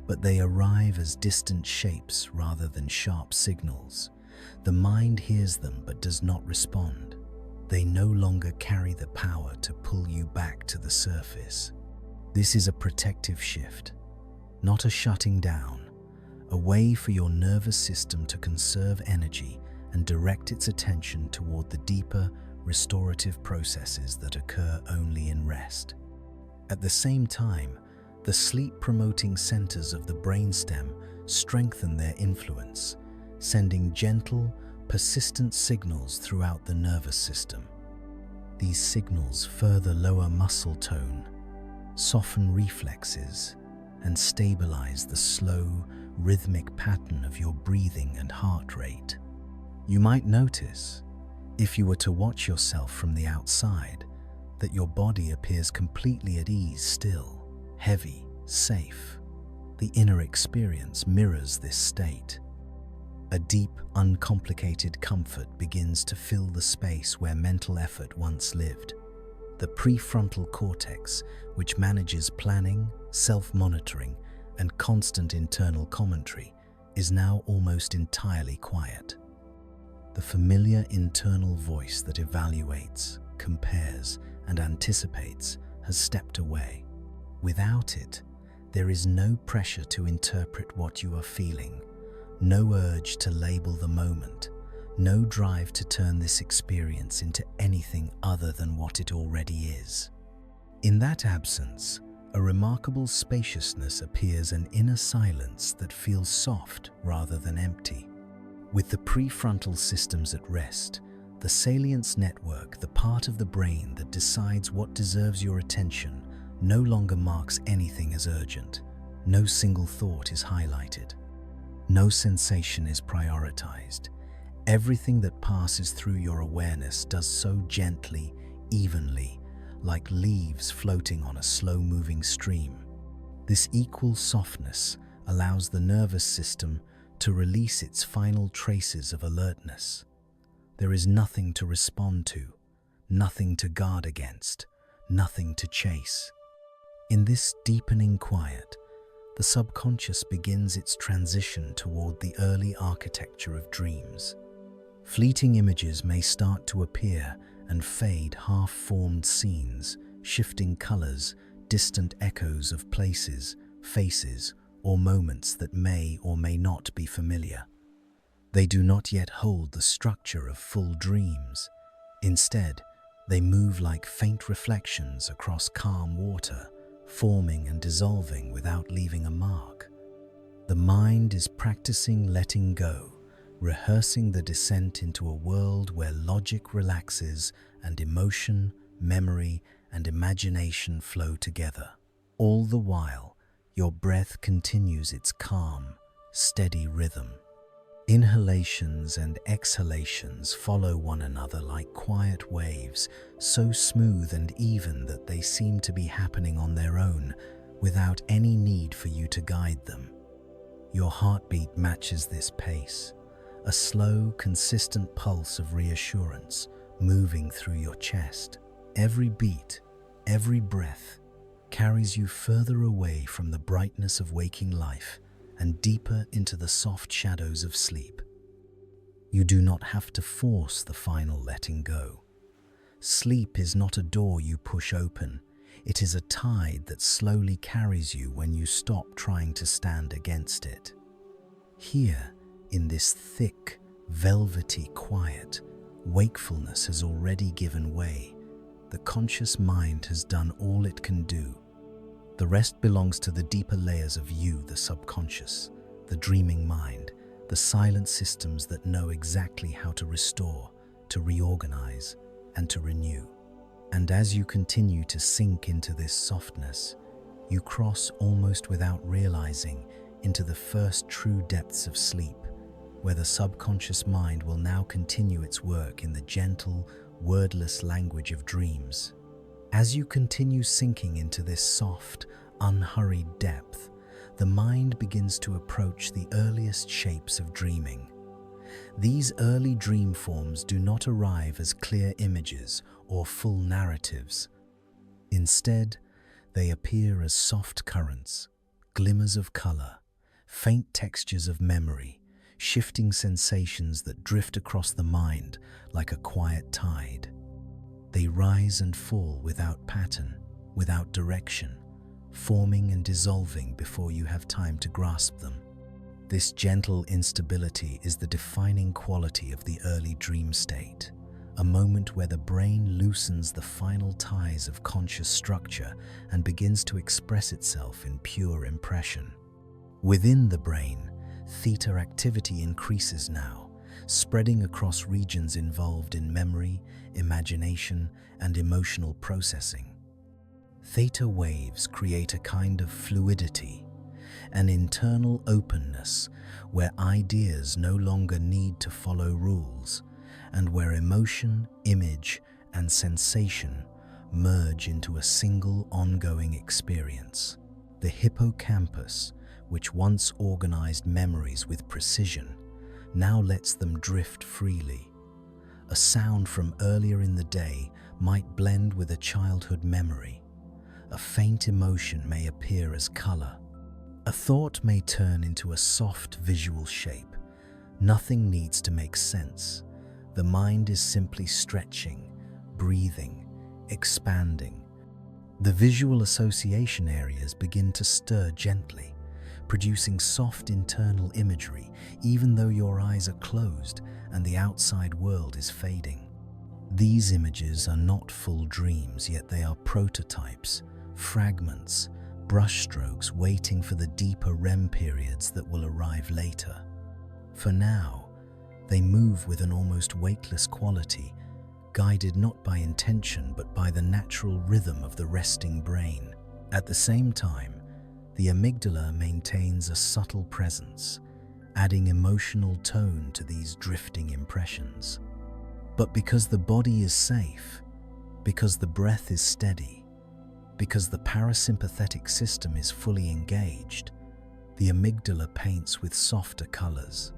but they arrive as distant shapes rather than sharp signals. The mind hears them but does not respond. They no longer carry the power to pull you back to the surface. This is a protective shift, not a shutting down, a way for your nervous system to conserve energy and direct its attention toward the deeper, restorative processes that occur only in rest. At the same time, the sleep-promoting centers of the brainstem strengthen their influence, sending gentle, persistent signals throughout the nervous system. These signals further lower muscle tone, soften reflexes, and stabilize the slow, rhythmic pattern of your breathing and heart rate. You might notice, if you were to watch yourself from the outside, that your body appears completely at ease still, heavy, safe. The inner experience mirrors this state. A deep, uncomplicated comfort begins to fill the space where mental effort once lived. The prefrontal cortex, which manages planning, self-monitoring, and constant internal commentary, is now almost entirely quiet. The familiar internal voice that evaluates, compares, and anticipates has stepped away. Without it, there is no pressure to interpret what you are feeling, no urge to label the moment, no drive to turn this experience into anything other than what it already is. In that absence, a remarkable spaciousness appears, an inner silence that feels soft rather than empty. With the prefrontal systems at rest, the salience network, the part of the brain that decides what deserves your attention, no longer marks anything as urgent. No single thought is highlighted. No sensation is prioritized. Everything that passes through your awareness does so gently, evenly, like leaves floating on a slow-moving stream. This equal softness allows the nervous system to release its final traces of alertness. There is nothing to respond to, nothing to guard against, nothing to chase. In this deepening quiet, the subconscious begins its transition toward the early architecture of dreams. Fleeting images may start to appear and fade, half-formed scenes, shifting colors, distant echoes of places, faces, or moments that may or may not be familiar. They do not yet hold the structure of full dreams. Instead, they move like faint reflections across calm water, forming and dissolving without leaving a mark. The mind is practicing letting go, rehearsing the descent into a world where logic relaxes and emotion, memory, and imagination flow together. All the while, your breath continues its calm, steady rhythm. Inhalations and exhalations follow one another like quiet waves, so smooth and even that they seem to be happening on their own, without any need for you to guide them. Your heartbeat matches this pace, a slow, consistent pulse of reassurance moving through your chest. Every beat, every breath, carries you further away from the brightness of waking life and deeper into the soft shadows of sleep. You do not have to force the final letting go. Sleep is not a door you push open. It is a tide that slowly carries you when you stop trying to stand against it. Here, in this thick, velvety quiet, wakefulness has already given way. The conscious mind has done all it can do. The rest belongs to the deeper layers of you, the subconscious, the dreaming mind, the silent systems that know exactly how to restore, to reorganize, and to renew. And as you continue to sink into this softness, you cross almost without realizing into the first true depths of sleep, where the subconscious mind will now continue its work in the gentle, wordless language of dreams. As you continue sinking into this soft, unhurried depth, the mind begins to approach the earliest shapes of dreaming. These early dream forms do not arrive as clear images or full narratives. Instead, they appear as soft currents, glimmers of color, faint textures of memory, shifting sensations that drift across the mind like a quiet tide. They rise and fall without pattern, without direction, forming and dissolving before you have time to grasp them. This gentle instability is the defining quality of the early dream state, a moment where the brain loosens the final ties of conscious structure and begins to express itself in pure impression. Within the brain, theta activity increases now, spreading across regions involved in memory, imagination, and emotional processing. Theta waves create a kind of fluidity, an internal openness where ideas no longer need to follow rules, and where emotion, image, and sensation merge into a single ongoing experience. The hippocampus, which once organized memories with precision, now lets them drift freely. A sound from earlier in the day might blend with a childhood memory. A faint emotion may appear as color. A thought may turn into a soft visual shape. Nothing needs to make sense. The mind is simply stretching, breathing, expanding. The visual association areas begin to stir gently, producing soft internal imagery even though your eyes are closed and the outside world is fading. These images are not full dreams, yet they are prototypes, fragments, brushstrokes waiting for the deeper REM periods that will arrive later. For now, they move with an almost weightless quality, guided not by intention but by the natural rhythm of the resting brain. At the same time, the amygdala maintains a subtle presence, adding emotional tone to these drifting impressions. But because the body is safe, because the breath is steady, because the parasympathetic system is fully engaged, the amygdala paints with softer colors.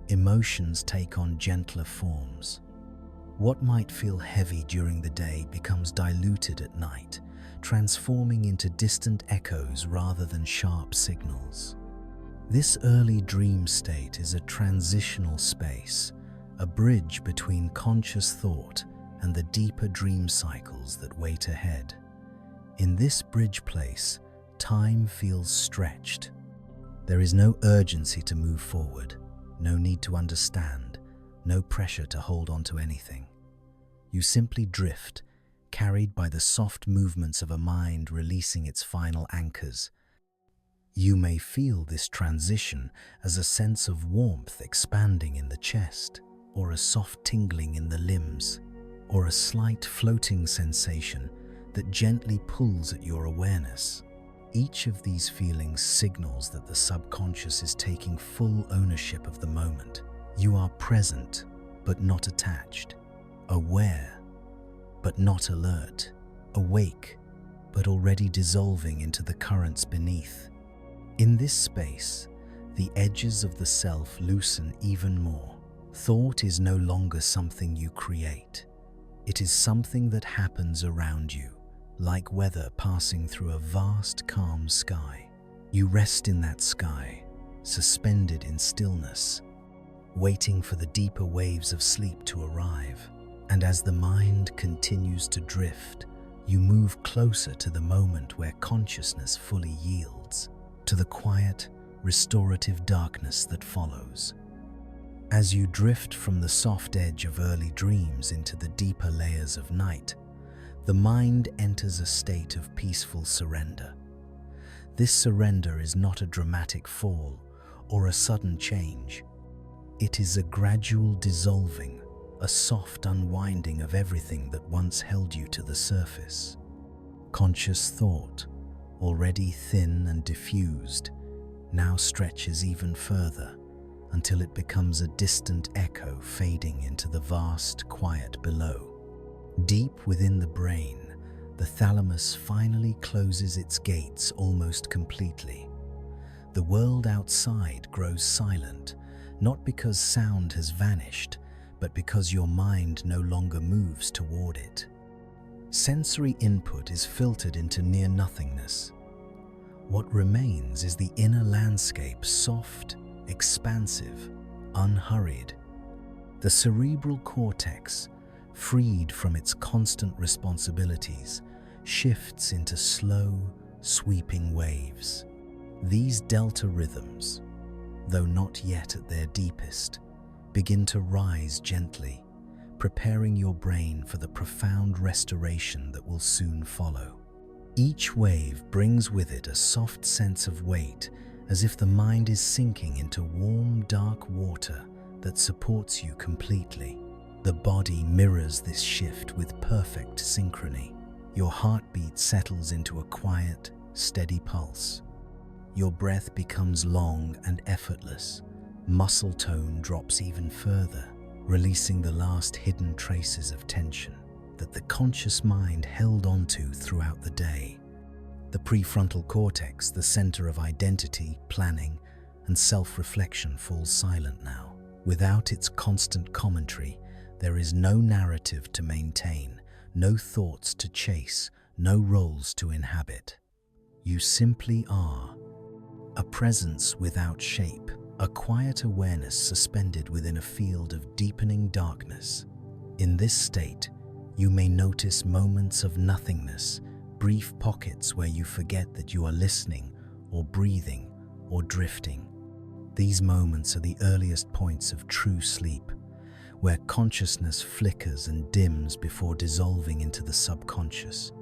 Emotions take on gentler forms. What might feel heavy during the day becomes diluted at night, transforming into distant echoes rather than sharp signals. This early dream state is a transitional space, a bridge between conscious thought and the deeper dream cycles that wait ahead. In this bridge place, time feels stretched. There is no urgency to move forward, no need to understand, no pressure to hold on to anything. You simply drift, carried by the soft movements of a mind releasing its final anchors. You may feel this transition as a sense of warmth expanding in the chest, or a soft tingling in the limbs, or a slight floating sensation that gently pulls at your awareness. Each of these feelings signals that the subconscious is taking full ownership of the moment. You are present, but not attached, aware, but not alert, awake, but already dissolving into the currents beneath. In this space, the edges of the self loosen even more. Thought is no longer something you create. It is something that happens around you, like weather passing through a vast, calm sky. You rest in that sky, suspended in stillness, waiting for the deeper waves of sleep to arrive. And as the mind continues to drift, you move closer to the moment where consciousness fully yields, to the quiet, restorative darkness that follows. As you drift from the soft edge of early dreams into the deeper layers of night, the mind enters a state of peaceful surrender. This surrender is not a dramatic fall or a sudden change. It is a gradual dissolving, a soft unwinding of everything that once held you to the surface. Conscious thought, already thin and diffused, now stretches even further until it becomes a distant echo fading into the vast quiet below. Deep within the brain, the thalamus finally closes its gates almost completely. The world outside grows silent, not because sound has vanished, but because your mind no longer moves toward it. Sensory input is filtered into near nothingness. What remains is the inner landscape, soft, expansive, unhurried. The cerebral cortex, freed from its constant responsibilities, shifts into slow, sweeping waves. These delta rhythms, though not yet at their deepest, begin to rise gently, preparing your brain for the profound restoration that will soon follow. Each wave brings with it a soft sense of weight, as if the mind is sinking into warm, dark water that supports you completely. The body mirrors this shift with perfect synchrony. Your heartbeat settles into a quiet, steady pulse. Your breath becomes long and effortless. Muscle tone drops even further, releasing the last hidden traces of tension that the conscious mind held onto throughout the day. The prefrontal cortex, the center of identity, planning, and self-reflection, falls silent now. Without its constant commentary, there is no narrative to maintain, no thoughts to chase, no roles to inhabit. You simply are, a presence without shape, a quiet awareness suspended within a field of deepening darkness. In this state, you may notice moments of nothingness, brief pockets where you forget that you are listening or breathing or drifting. These moments are the earliest points of true sleep, where consciousness flickers and dims before dissolving into the subconscious.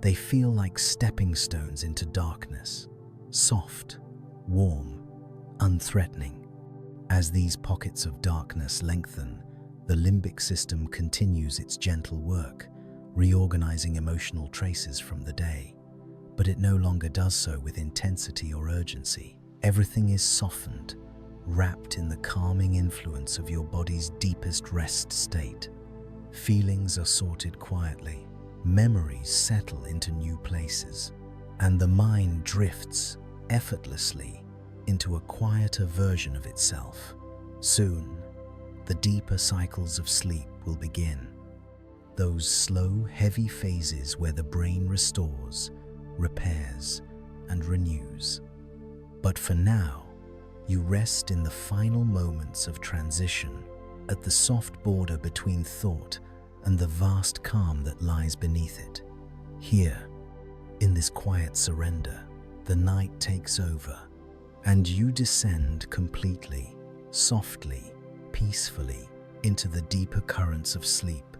They feel like stepping stones into darkness, soft, warm, unthreatening. As these pockets of darkness lengthen, the limbic system continues its gentle work, reorganizing emotional traces from the day. but it no longer does so with intensity or urgency. Everything is softened, wrapped in the calming influence of your body's deepest rest state. Feelings are sorted quietly, memories settle into new places, and the mind drifts effortlessly into a quieter version of itself. Soon, the deeper cycles of sleep will begin. Those slow, heavy phases where the brain restores, repairs, and renews. But for now, you rest in the final moments of transition, at the soft border between thought and the vast calm that lies beneath it. Here, in this quiet surrender, the night takes over, and you descend completely, softly, peacefully, into the deeper currents of sleep.